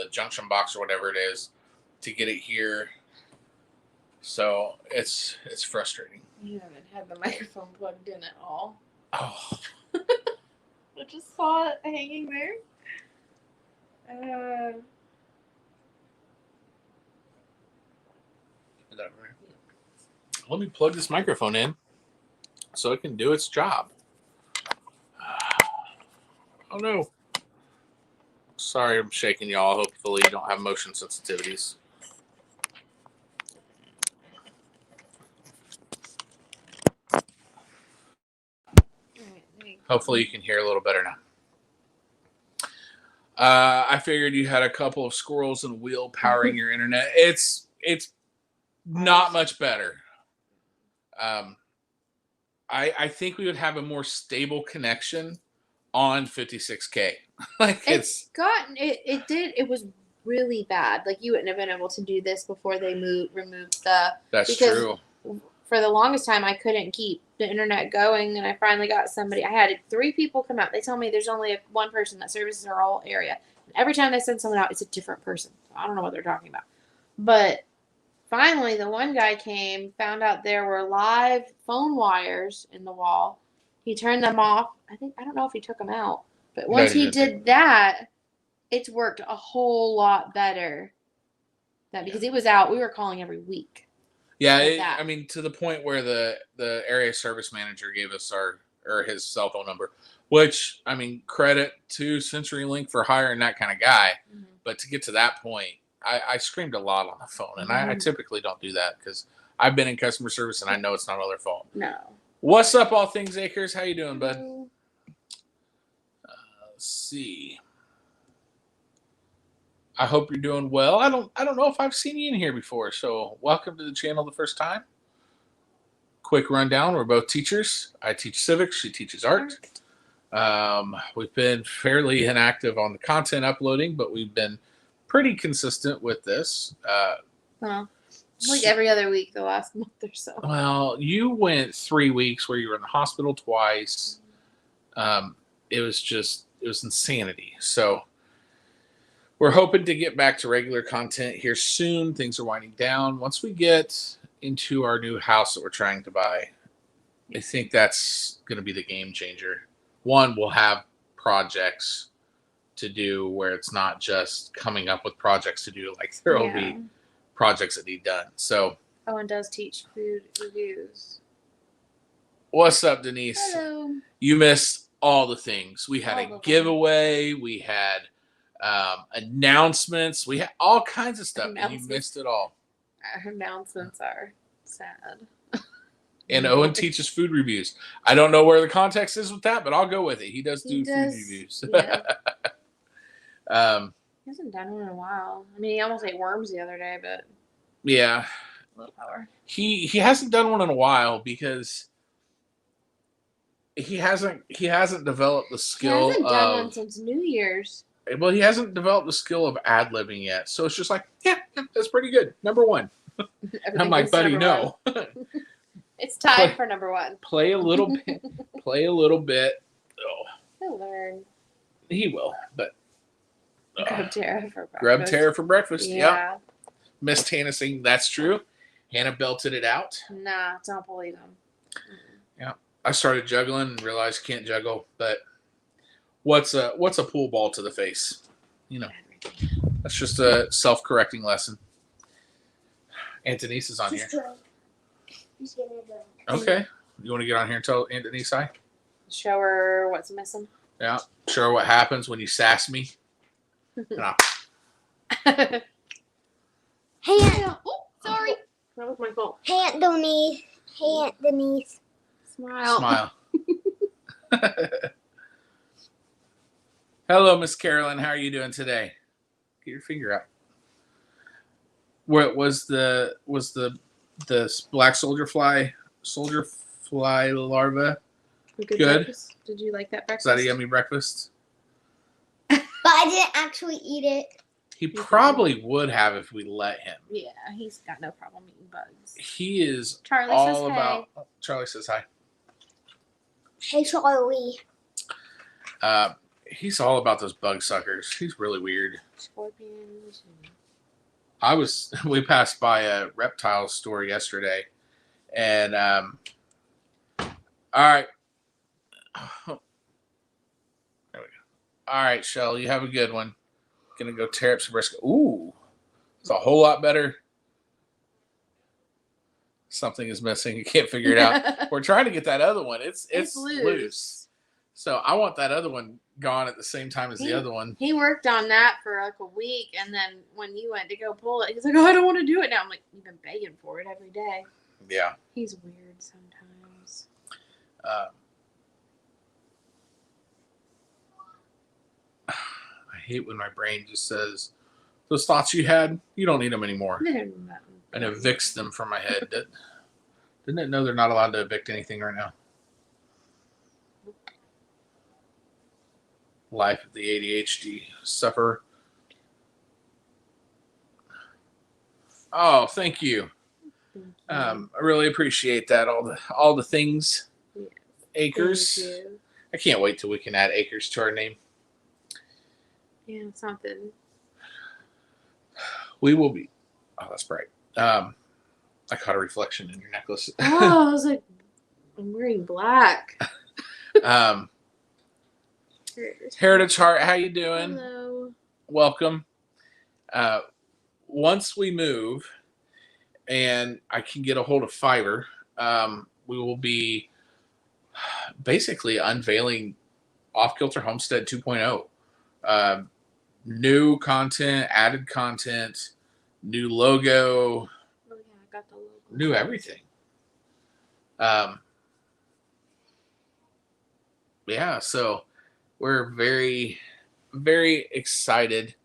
junction box or whatever it is to get it here. So it's frustrating.
You haven't had the microphone plugged in at all.
Oh,
I just saw it hanging there.
let me plug this microphone in so it can do its job. Oh no. Sorry, I'm shaking y'all. Hopefully you don't have motion sensitivities. Hopefully you can hear a little better now. I figured you had a couple of squirrels and a wheel powering your internet. It's not much better. I think we would have a more stable connection on 56K. Like
it was really bad. Like, you wouldn't have been able to do this before they removed the.
That's
because
true.
For the longest time, I couldn't keep the internet going, and I finally got somebody. I had 3 people come out. They tell me there's only one person that services our whole area. And every time they send someone out, it's a different person. I don't know what they're talking about. But finally, the one guy came, found out there were live phone wires in the wall. He turned them off. I don't know if he took them out. But once he did that, it's worked a whole lot better. Because it was out. We were calling every week.
Yeah, to the point where the area service manager gave us his cell phone number, which, credit to CenturyLink for hiring that kind of guy. But to get to that point, I screamed a lot on the phone, and I typically don't do that because I've been in customer service, and I know it's not all their fault.
No.
What's up, All Things Acres? How you doing, bud? Let's see. I hope you're doing well. I don't know if I've seen you in here before, so welcome to the channel the first time. Quick rundown: we're both teachers. I teach civics. She teaches art. We've been fairly inactive on the content uploading, but we've been pretty consistent with this.
Well, like every other week the last month or so.
Well, you went 3 weeks where you were in the hospital twice. It was insanity. So we're hoping to get back to regular content here soon. Things are winding down. Once we get into our new house that we're trying to buy, I think that's going to be the game changer. One, we'll have projects to do where it's not just coming up with projects to do. Like there will be projects that need done. So
Owen does teach food reviews.
What's up, Denise?
Hello.
You missed all the things. We had
All
a
of
giveaway. We had announcements. We had all kinds of stuff, and you missed it all.
Our announcements are sad.
And Owen teaches food reviews. I don't know where the context is with that, but I'll go with it. He does food reviews.
Yeah. He hasn't done one in a while. I mean, he almost ate worms the other day, but
yeah,
willpower.
he hasn't done one in a while because he hasn't developed the skill.
He hasn't done one since New Year's.
Well, he hasn't developed the skill of ad-libbing yet. So it's just like, yeah, that's pretty good. Number one. I'm like, buddy, no.
It's tied for number one.
Play a little bit. Play a little bit. Oh,
He'll learn.
he will, but
Grub Tara for breakfast.
Grub Tara for breakfast.
Yeah.
Yep. Miss Hannah saying that's true. Hannah belted it out.
Nah, don't believe him.
Yeah. I started juggling and realized can't juggle, but what's a pool ball to the face? You know, that's just a self-correcting lesson. Aunt Denise is on here.
He's gonna go.
Okay. You want to get on here and tell Aunt Denise hi?
Show her what's missing.
Yeah. Show her what happens when you sass me. And I'll
Hey,
Oh, sorry. That was my fault.
hey, Aunt Denise. Hey, Aunt Denise.
Smile.
Hello, Miss Carolyn. How are you doing today? Get your finger up. What was the black soldier fly larva?
Good.
Good.
Breakfast? Did you like that
Is
breakfast?
that a yummy breakfast?
But I didn't actually eat it.
He probably would have if we let him.
Yeah, he's got no problem eating bugs.
He is
Charlie
all
says
about. Oh, Charlie says hi.
Hey, Charlie.
He's all about those bug suckers. He's really weird.
Scorpions.
We passed by a reptile store yesterday, and all right. There we go. All right, Shell, you have a good one. Gonna go tear up some brisket. Ooh, it's a whole lot better. Something is missing. You can't figure it out. We're trying to get that other one. It's loose. So I want that other one gone at the same time as the other one.
He worked on that for like a week, and then when you went to go pull it, he's like, "Oh, I don't want to do it now." I'm like, "You've been begging for it every day."
Yeah.
He's weird sometimes.
I hate when my brain just says, "Those thoughts you had, you don't need them anymore," and evicts them from my head. Didn't it know they're not allowed to evict anything right now? Life of the ADHD sufferer. Oh, thank you. I really appreciate that. All the things.
Yes.
Acres.
Thank you.
I can't wait till we can add acres to our name.
Yeah, something.
We will be. Oh, that's bright. I caught a reflection in your necklace.
Oh, I was like, I'm wearing black.
Heritage Heart, how you doing?
Hello.
Welcome. Once we move and I can get a hold of Fiverr, we will be basically unveiling Off Kilter Homestead 2.0. New content, added content, new logo.
Oh yeah, I got the logo.
knew everything. Yeah, so we're very, very excited.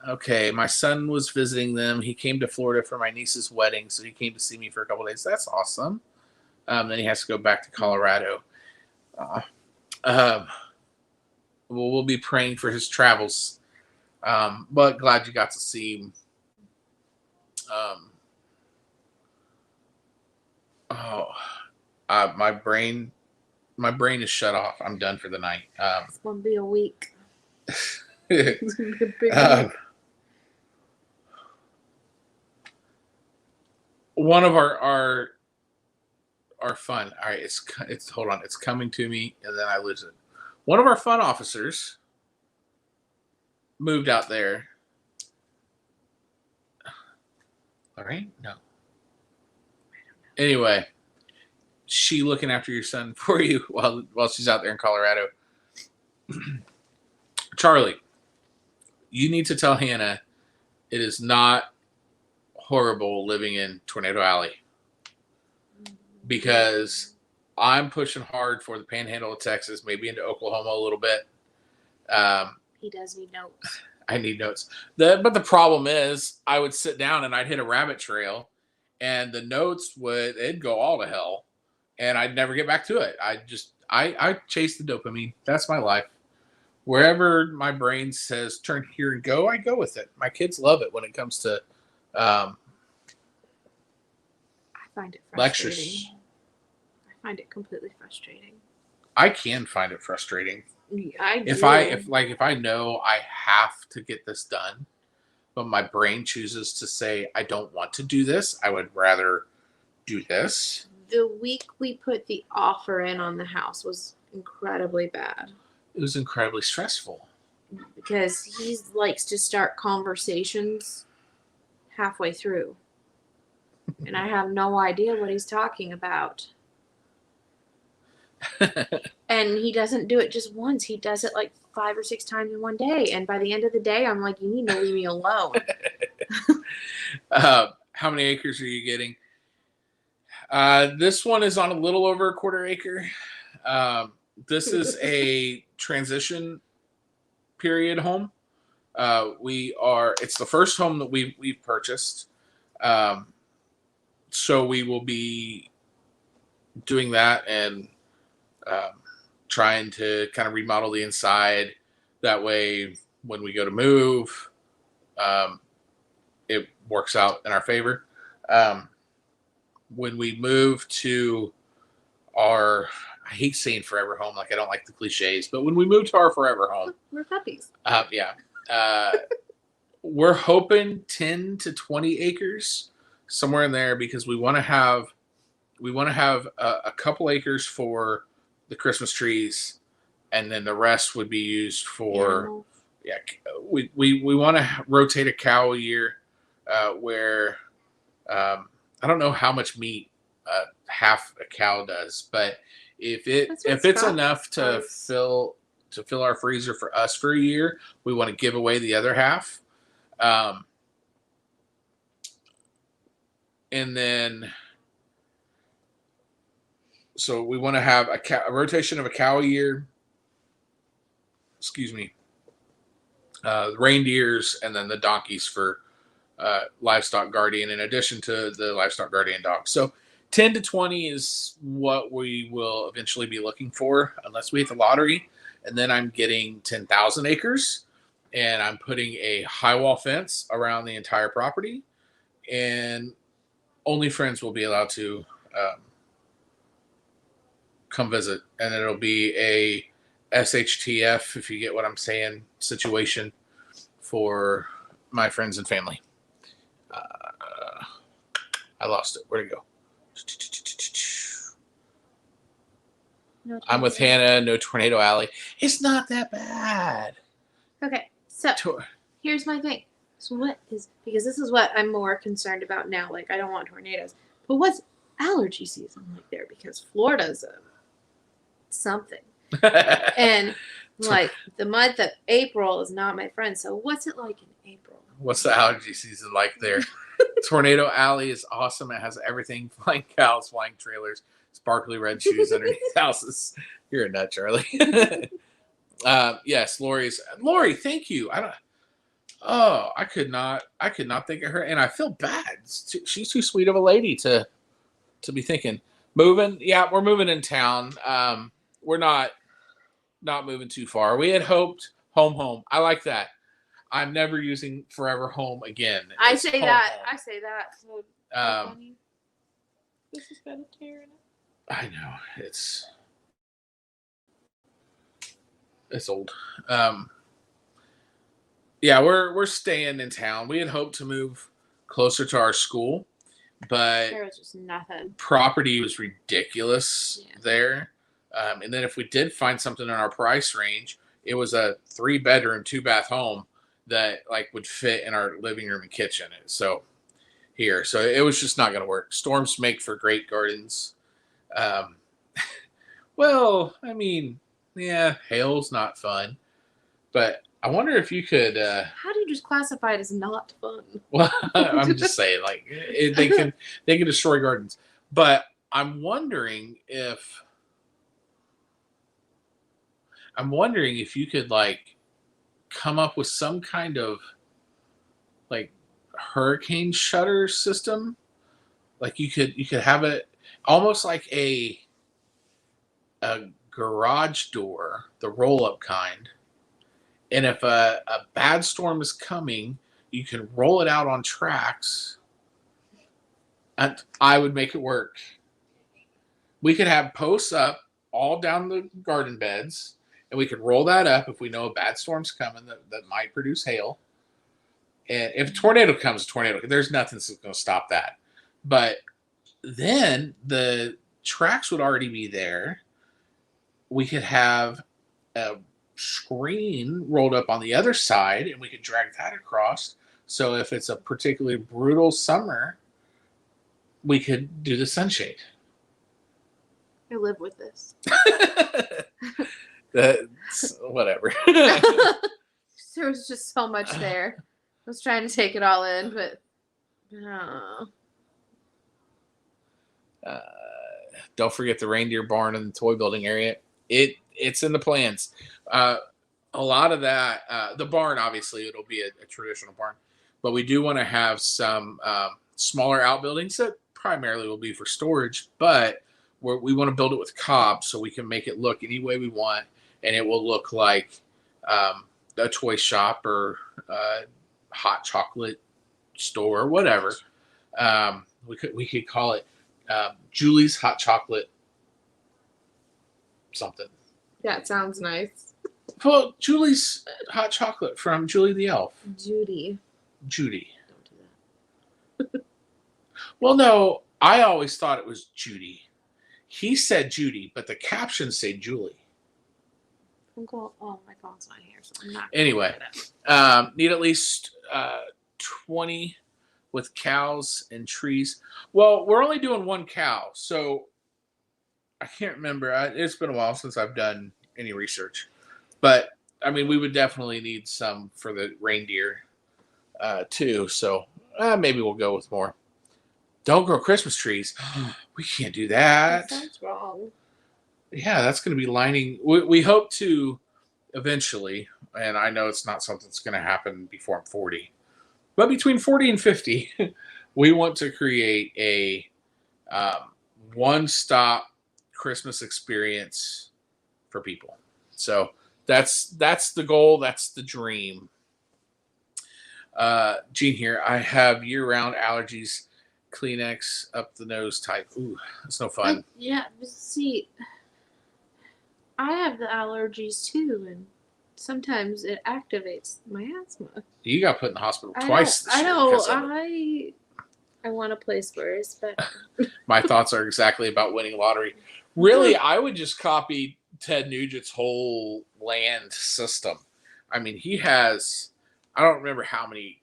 Okay, my son was visiting them. He came to Florida for my niece's wedding, so he came to see me for a couple of days. That's awesome. Then he has to go back to Colorado. Well, we'll be praying for his travels. But glad you got to see him. My brain is shut off. I'm done for the night.
It's gonna be a week. It's gonna be a big week.
One of our fun. All right, it's hold on. It's coming to me, and then I lose it. One of our fun officers moved out there. All right, no. Anyway, she looking after your son for you while she's out there in Colorado. Charlie, you need to tell Hannah it is not horrible living in Tornado Alley, because I'm pushing hard for the Panhandle of Texas, maybe into Oklahoma a little bit.
He does need notes.
I need notes. But the problem is, I would sit down and I'd hit a rabbit trail, and the notes it'd go all to hell, and I'd never get back to it. I chase the dopamine. That's my life. Wherever my brain says turn here and go, I go with it. My kids love it when it comes to
I find it frustrating.
lectures.
I find it completely frustrating.
I can find it frustrating. If I know I have to get this done, but my brain chooses to say I don't want to do this, I would rather do this.
The week we put the offer in on the house was incredibly bad.
It was incredibly stressful.
Because he likes to start conversations halfway through. And I have no idea what he's talking about. And he doesn't do it just once. He does it like 5 or 6 times in one day. And by the end of the day, I'm like, you need to leave me alone.
How many acres are you getting? This one is on a little over a quarter acre. This is a transition period home. It's the first home that we've purchased. So we will be doing that and trying to kind of remodel the inside. That way, when we go to move, it works out in our favor. When we move to I hate saying forever home, like I don't like the cliches, but when we move to our forever home,
We're puppies.
yeah, we're hoping 10 to 20 acres, somewhere in there, because we want to have a couple acres for the Christmas trees, and then the rest would be used for we want to rotate a cow a year, where I don't know how much meat half a cow does, but if it's enough to fill our freezer for us for a year, we want to give away the other half. And then, so we want to have a rotation of a cow a year. Excuse me. Reindeers, and then the donkeys for livestock guardian, in addition to the livestock guardian dog. So 10 to 20 is what we will eventually be looking for, unless we hit the lottery. And then I'm getting 10,000 acres, and I'm putting a high wall fence around the entire property, and only friends will be allowed to come visit. And it'll be a SHTF, if you get what I'm saying, situation for my friends and family. I lost it. Where'd it go? I'm with Hannah. No Tornado Alley. It's not that bad.
Okay, so here's my thing. So because this is what I'm more concerned about now. Like, I don't want tornadoes, but what's allergy season like there? Because Florida's something, and like the month of April is not my friend. So what's it like in April?
What's the allergy season like there? Tornado Alley is awesome. It has everything: flying cows, flying trailers, sparkly red shoes underneath houses. You're a nut, Charlie. Yes, Lori. Thank you. I don't. Oh, I could not think of her, and I feel bad. She's too sweet of a lady to be thinking. Moving, yeah, we're moving in town. We're not moving too far. We had hoped home. I like that. I'm never using forever home again.
I
It's
say
home,
that.
home.
I say that. So this has got a tear in it.
I know it's old. Yeah, we're staying in town. We had hoped to move closer to our school, but
There was just nothing.
property was ridiculous there. And then if we did find something in our price range, it was a 3-bedroom, 2-bath home that like would fit in our living room and kitchen. So it was just not going to work. Storms make for great gardens. Well, I mean, yeah, hail's not fun, but I wonder if you could.
How do you just classify it as not fun?
Well, I'm just saying, like they can destroy gardens, but I'm wondering if you could like come up with some kind of like hurricane shutter system. Like you could have it almost like a garage door, the roll-up kind. And if a bad storm is coming, you can roll it out on tracks. And I would make it work. We could have posts up all down the garden beds, and we could roll that up if we know a bad storm's coming that might produce hail. And if a tornado comes, there's nothing that's going to stop that. But then the tracks would already be there. We could have a screen rolled up on the other side, and we could drag that across. So if it's a particularly brutal summer, we could do the sunshade.
I live with this.
That's whatever.
There was just so much there. I was trying to take it all in, but
Don't forget the reindeer barn and the toy building area. It's in the plans. A lot of that, the barn, obviously, it'll be a traditional barn, but we do want to have some smaller outbuildings that primarily will be for storage, but we want to build it with cob so we can make it look any way we want, and it will look like a toy shop or hot chocolate store, whatever. We could call it Julie's Hot Chocolate something.
that sounds nice.
Well, Julie's Hot Chocolate from Julie the Elf.
Judy.
Judy.
Don't do that.
Well, no, I always thought it was Judy. He said Judy, but the captions say Julie.
My phone's not here, so I'm not.
Anyway, need at least 20 with cows and trees. Well, we're only doing one cow, so I can't remember. It's been a while since I've done any research, but I mean, we would definitely need some for the reindeer too. So maybe we'll go with more. Don't grow Christmas trees. We can't do that.
That sounds wrong.
Yeah, that's going to be lining. We hope to eventually, and I know it's not something that's going to happen before I'm 40, but between 40 and 50, we want to create a one-stop Christmas experience for people. So that's the goal. That's the dream. Gene here. I have year-round allergies. Kleenex up the nose type. Ooh, that's no fun.
Yeah, but see, I have the allergies too, and sometimes it activates my asthma.
You got put in the hospital twice this
I
year
know.
because of it.
I want to play Spurs, but
My thoughts are exactly about winning lottery. Really, I would just copy Ted Nugent's whole land system. I mean, he has, I don't remember how many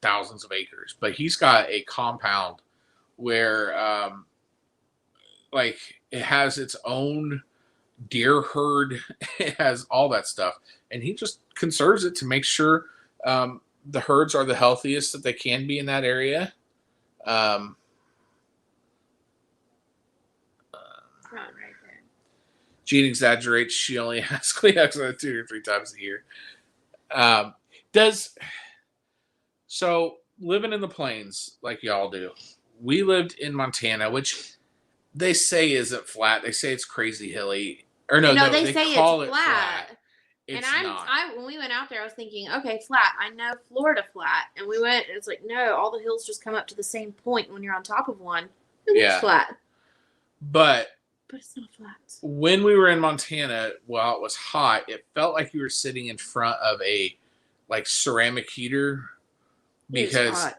thousands of acres, but he's got a compound where like it has its own deer herd. It has all that stuff, and he just conserves it to make sure the herds are the healthiest that they can be in that area.
Right there.
Jean exaggerates. She only has Kleenex 2 or 3 times a year. So living in the plains like y'all do, we lived in Montana, which they say isn't flat. They say it's crazy hilly. Or no,
they say
call
it's
it
flat.
It's
and
not.
when we went out there, I was thinking, okay, flat. I know Florida flat. And we went, and it's like, no, all the hills just come up to the same point when you're on top of one. It looks flat.
But
it's not flat.
When we were in Montana, while it was hot, it felt like you were sitting in front of a ceramic heater because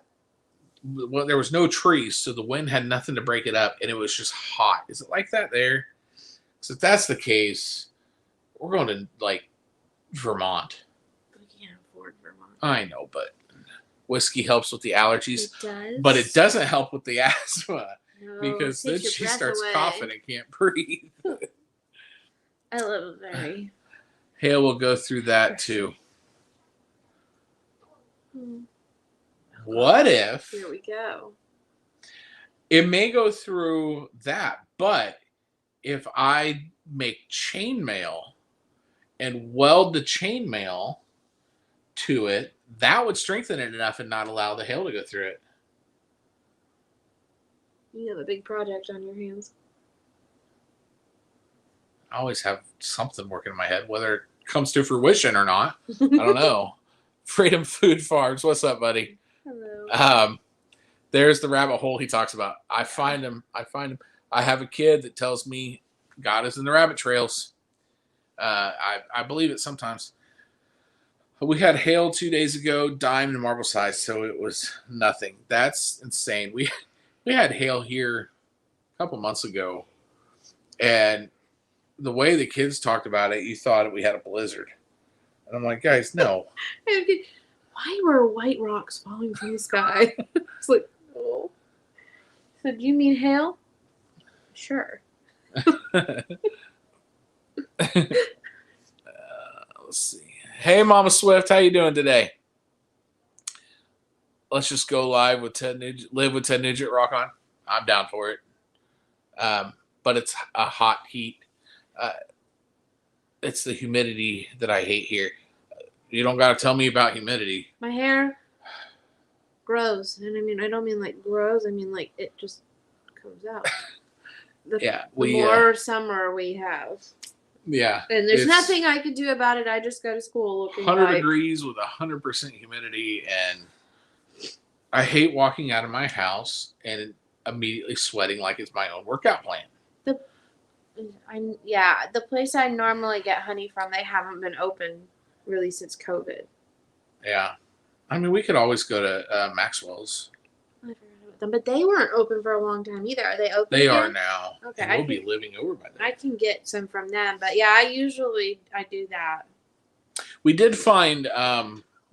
there was no trees, so the wind had nothing to break it up, and it was just hot. Is it like that there? So if that's the case, we're going to Vermont.
We can't afford Vermont.
I know, but whiskey helps with the allergies.
It does.
But it doesn't help with the asthma.
No,
because then she starts coughing and can't breathe.
I live very.
Hale will go through that too. What if?
Here we go.
It may go through that, but if I make chainmail and weld the chainmail to it, that would strengthen it enough and not allow the hail to go through it.
You have a big project on your hands.
I always have something working in my head, whether it comes to fruition or not. I don't know. Freedom Food Farms. What's up, buddy?
Hello.
There's the rabbit hole he talks about. I find him. I have a kid that tells me God is in the rabbit trails. I believe it sometimes. We had hail 2 days ago, dime and marble size, so it was nothing. That's insane. We had hail here a couple months ago, and the way the kids talked about it, you thought we had a blizzard. And I'm like, guys, no.
Why were white rocks falling from the sky? It's like, oh. So do you mean hail? Sure.
Let's see. Hey, Mama Swift, how you doing today? Let's just go live with Ted Nugent. Live with Ted Nugent. Rock on. I'm down for it. But it's a hot heat. It's the humidity that I hate here. You don't got to tell me about humidity.
My hair grows. And I don't mean like grows. I mean like it just comes out. The more summer we have.
Yeah.
And there's nothing I can do about it. I just go to school looking
100 degrees with 100% humidity. And I hate walking out of my house and immediately sweating like it's my own workout plan.
The place I normally get honey from, they haven't been open really since COVID.
Yeah. I mean, we could always go to Maxwell's.
I forgot about them, but they weren't open for a long time either. Are they open?
They
again?
are now.
Okay.
And we'll be living over by then.
I can get some from them, but yeah, I do that.
We did find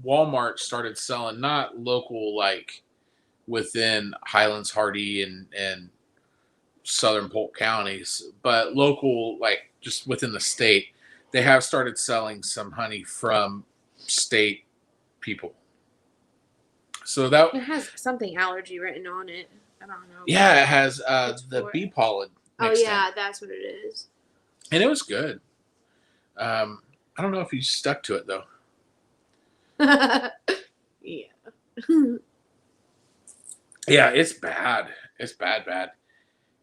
Walmart started selling not local like within Highlands, Hardy, and Southern Polk counties, but local like just within the state. They have started selling some honey from state people. So that
it has something allergy written on it. I don't know.
Yeah, it has the bee pollen.
Oh yeah, that's what it is.
And it was good. I don't know if you stuck to it though.
Yeah.
Yeah, it's bad. It's bad.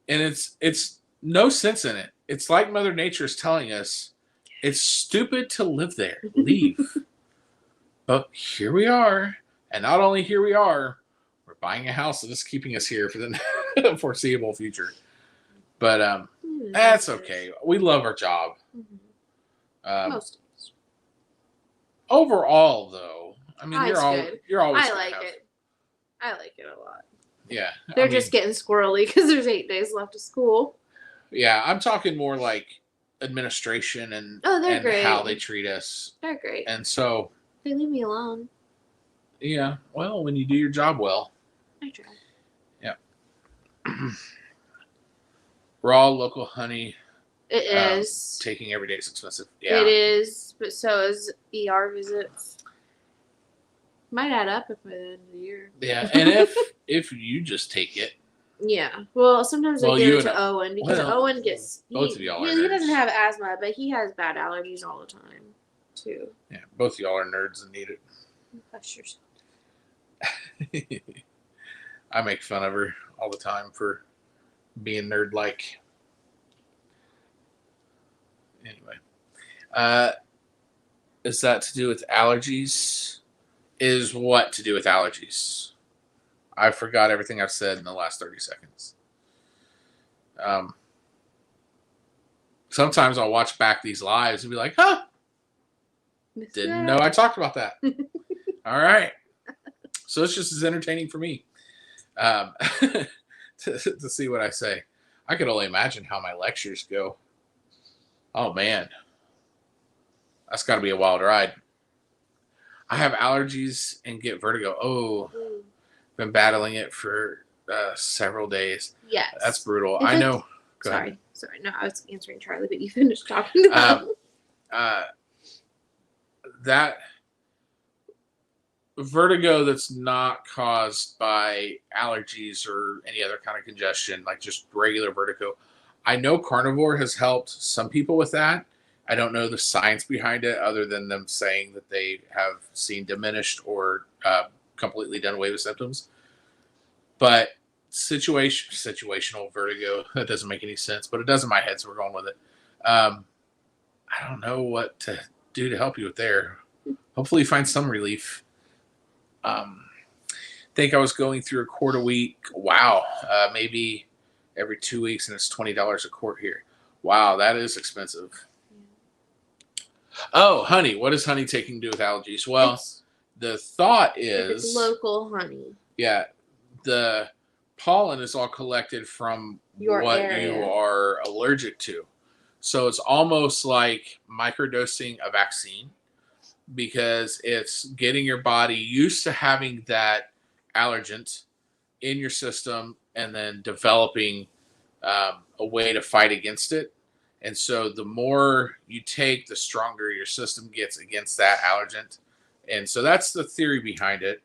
And it's no sense in it. It's like Mother Nature is telling us it's stupid to live there. Leave. But here we are. And not only here we are, we're buying a house that is keeping us here for the foreseeable future. But that's okay. We love our job.
Most
overall, though, I mean, you're always.
I like it. I like it a lot.
Yeah,
they're just getting squirrely because there's 8 days left of school.
Yeah, I'm talking more like administration and
great.
How they treat us.
They're great.
And so
they leave me alone.
Yeah, well, when you do your job well.
I try.
Yeah. Raw local honey.
It is.
Taking every day is expensive. Yeah.
It is, but so is ER visits. Might add up if by the end of the year.
Yeah, and if you just take it,
Yeah. Well, sometimes
Well,
I give
you
it to
and-
Owen because
well,
Owen gets
both of y'all are
he doesn't
nerds.
have asthma, but he has bad allergies all the time too.
yeah, both of y'all are nerds and need
Hush yourself.
it. I make fun of her all the time for being nerd-like. Anyway, is that to do with allergies? Is what to do with allergies? I forgot everything I've said in the last 30 seconds. Sometimes I'll watch back these lives and be like, huh, didn't know I talked about that. All right. So it's just as entertaining for me to see what I say. I could only imagine how my lectures go. Oh, man. That's got to be a wild ride. I have allergies and get vertigo. Oh, been battling it for several days.
Yes.
That's brutal.
If
I
it-
know. Go
Sorry.
ahead.
Sorry. No, I was answering Charlie, but you finished talking about
That vertigo that's not caused by allergies or any other kind of congestion, like just regular vertigo. I know carnivore has helped some people with that. I don't know the science behind it other than them saying that they have seen diminished or completely done away with symptoms. But situational vertigo, that doesn't make any sense, but it does in my head, so we're going with it. I don't know what to do to help you with there. Hopefully you find some relief. Think I was going through a quart a week. Wow. Maybe every 2 weeks, and it's $20 a quart here. Wow, that is expensive. Oh, honey. What is honey taking to do with allergies? Well, the thought
if it's
is,
local honey.
yeah, the pollen is all collected from
Your
what
area.
you are allergic to. So it's almost like microdosing a vaccine because it's getting your body used to having that allergent in your system and then developing a way to fight against it. And so the more you take, the stronger your system gets against that allergent. And so that's the theory behind it.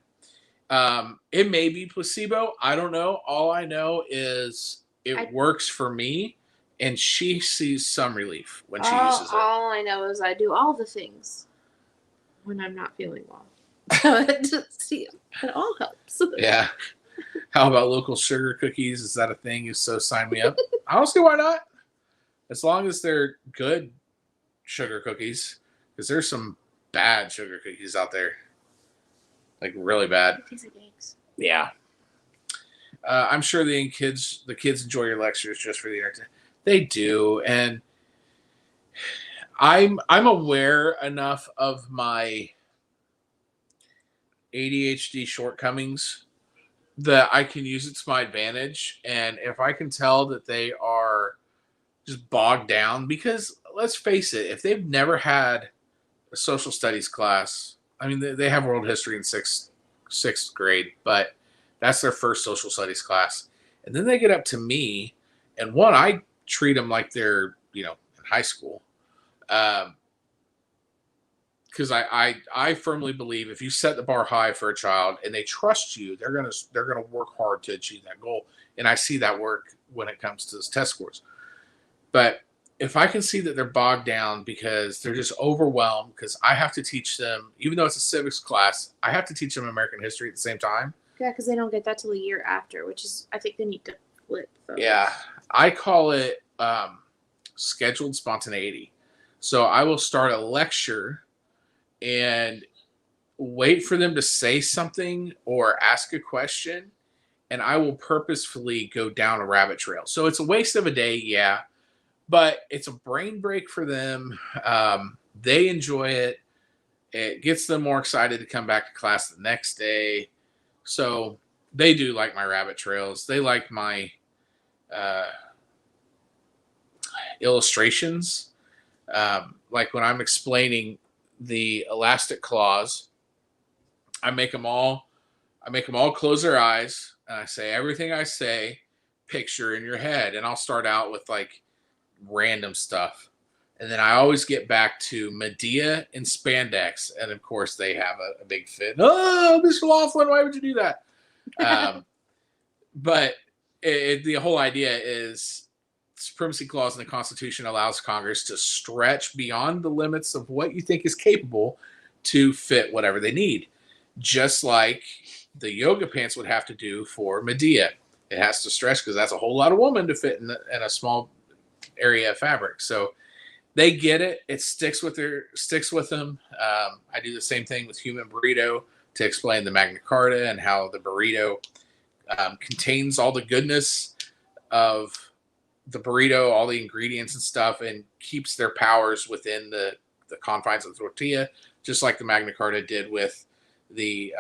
It may be placebo. I don't know. All I know is it works for me, and she sees some relief when she uses it.
All I know is I do all the things when I'm not feeling well. See, it all helps.
Yeah. How about local sugar cookies? Is that a thing? If so, sign me up. I don't see why not. As long as they're good sugar cookies, because there's some bad sugar cookies out there. Like really bad.
It tastes like eggs.
Yeah. I'm sure the kids enjoy your lectures just for the entertainment. They do, and I'm aware enough of my ADHD shortcomings that I can use it to my advantage. And if I can tell that they are just bogged down, because let's face it, if they've never had a social studies class, I mean, they have world history in sixth grade, but that's their first social studies class. And then they get up to me, and one, I treat them like they're, in high school. Because I firmly believe if you set the bar high for a child and they trust you, they're gonna work hard to achieve that goal. And I see that work when it comes to those test scores. But if I can see that they're bogged down because they're just overwhelmed, because I have to teach them, even though it's a civics class, I have to teach them American history at the same time.
Yeah, because they don't get that till a year after, which is, I think they need to flip. Those.
Yeah, I call it scheduled spontaneity. So I will start a lecture and wait for them to say something or ask a question, and I will purposefully go down a rabbit trail. So it's a waste of a day, yeah, but it's a brain break for them. They enjoy it. It gets them more excited to come back to class the next day. So they do like my rabbit trails. They like my illustrations. Like when I'm explaining the elastic claws, I make them all close their eyes, and I say everything I say, picture in your head, and I'll start out with like random stuff, And then I always get back to Medea and spandex. And of course, they have a big fit. Oh, Mr. Laughlin, why would you do that? But the whole idea is supremacy clause in the Constitution allows Congress to stretch beyond the limits of what you think is capable to fit whatever they need. Just like the yoga pants would have to do for Medea. It has to stretch because that's a whole lot of woman to fit in a small area of fabric. So they get it. It sticks with them. I do the same thing with Human Burrito to explain the Magna Carta and how the burrito contains all the goodness of the burrito, all the ingredients and stuff, and keeps their powers within the confines of the tortilla, just like the Magna Carta did with the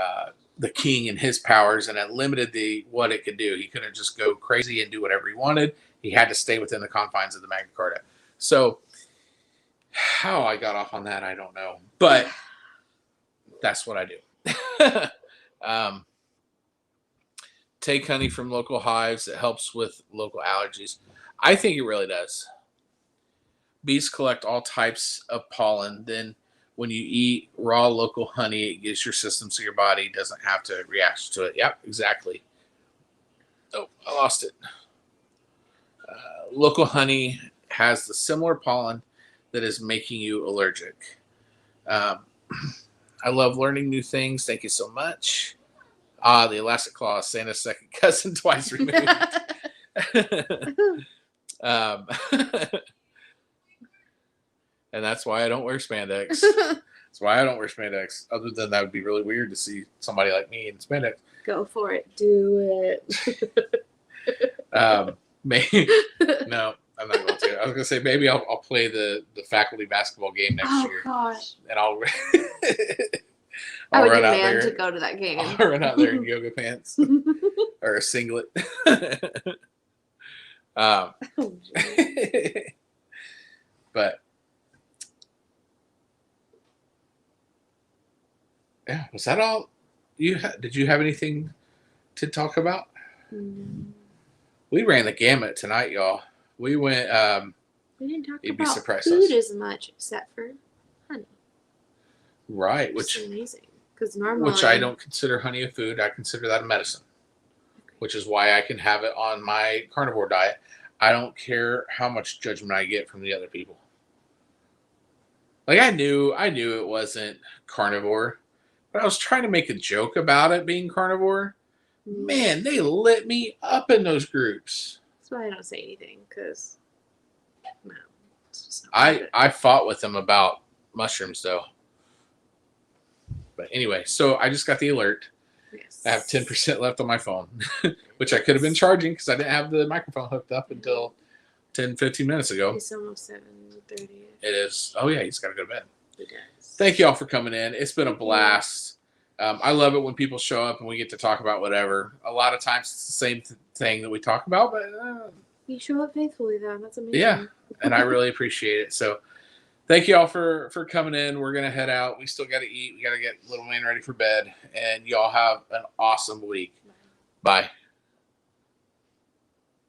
king and his powers, and it limited what it could do. He couldn't just go crazy and do whatever he wanted. He had to stay within the confines of the Magna Carta. So how I got off on that, I don't know, but that's what I do. Take honey from local hives. It helps with local allergies. I think it really does. Bees collect all types of pollen. Then when you eat raw local honey, it gives your system so your body doesn't have to react to it. Yep, exactly. Oh, I lost it. Local honey has the similar pollen that is making you allergic. I love learning new things. Thank you so much. The elastic claw is Santa's second cousin, twice removed. And that's why I don't wear spandex. That's why I don't wear spandex. Other than that would be really weird to see somebody like me in spandex.
Go for it. Do it.
Maybe no, I'm not going to. I was going to say maybe I'll play the faculty basketball game next year.
Oh gosh.
And I'll
I would
run out
demand
there.
to go to that game.
I'll run out there in yoga pants or a singlet. But yeah, was that all? Did you have anything to talk about? We ran the gamut tonight, y'all. We went.
We didn't talk
You'd be
about
surprised
food
us.
as much, except for honey.
Right,
Which
which
is amazing. Because normally,
I don't consider honey a food. I consider that a medicine, which is why I can have it on my carnivore diet. I don't care how much judgment I get from the other people. Like I knew it wasn't carnivore, but I was trying to make a joke about it being carnivore. Man, they lit me up in those groups.
That's why I don't say anything. Because no, it's just not worth it.
I fought with them about mushrooms though. But anyway, so I just got the alert.
Yes.
I have 10% left on my phone, which I could have been charging because I didn't have the microphone hooked up until 10, 15 minutes ago.
It's almost 7:30.
It is. Oh, yeah, he's got to go to bed.
He does.
Thank you all for coming in. It's been a blast. I love it when people show up and we get to talk about whatever. A lot of times it's the same thing that we talk about, but
You show up faithfully, though. That's amazing.
yeah, and I really appreciate it. So thank you all for coming in. We're going to head out. We still got to eat. We got to get little man ready for bed. And y'all have an awesome week. Bye.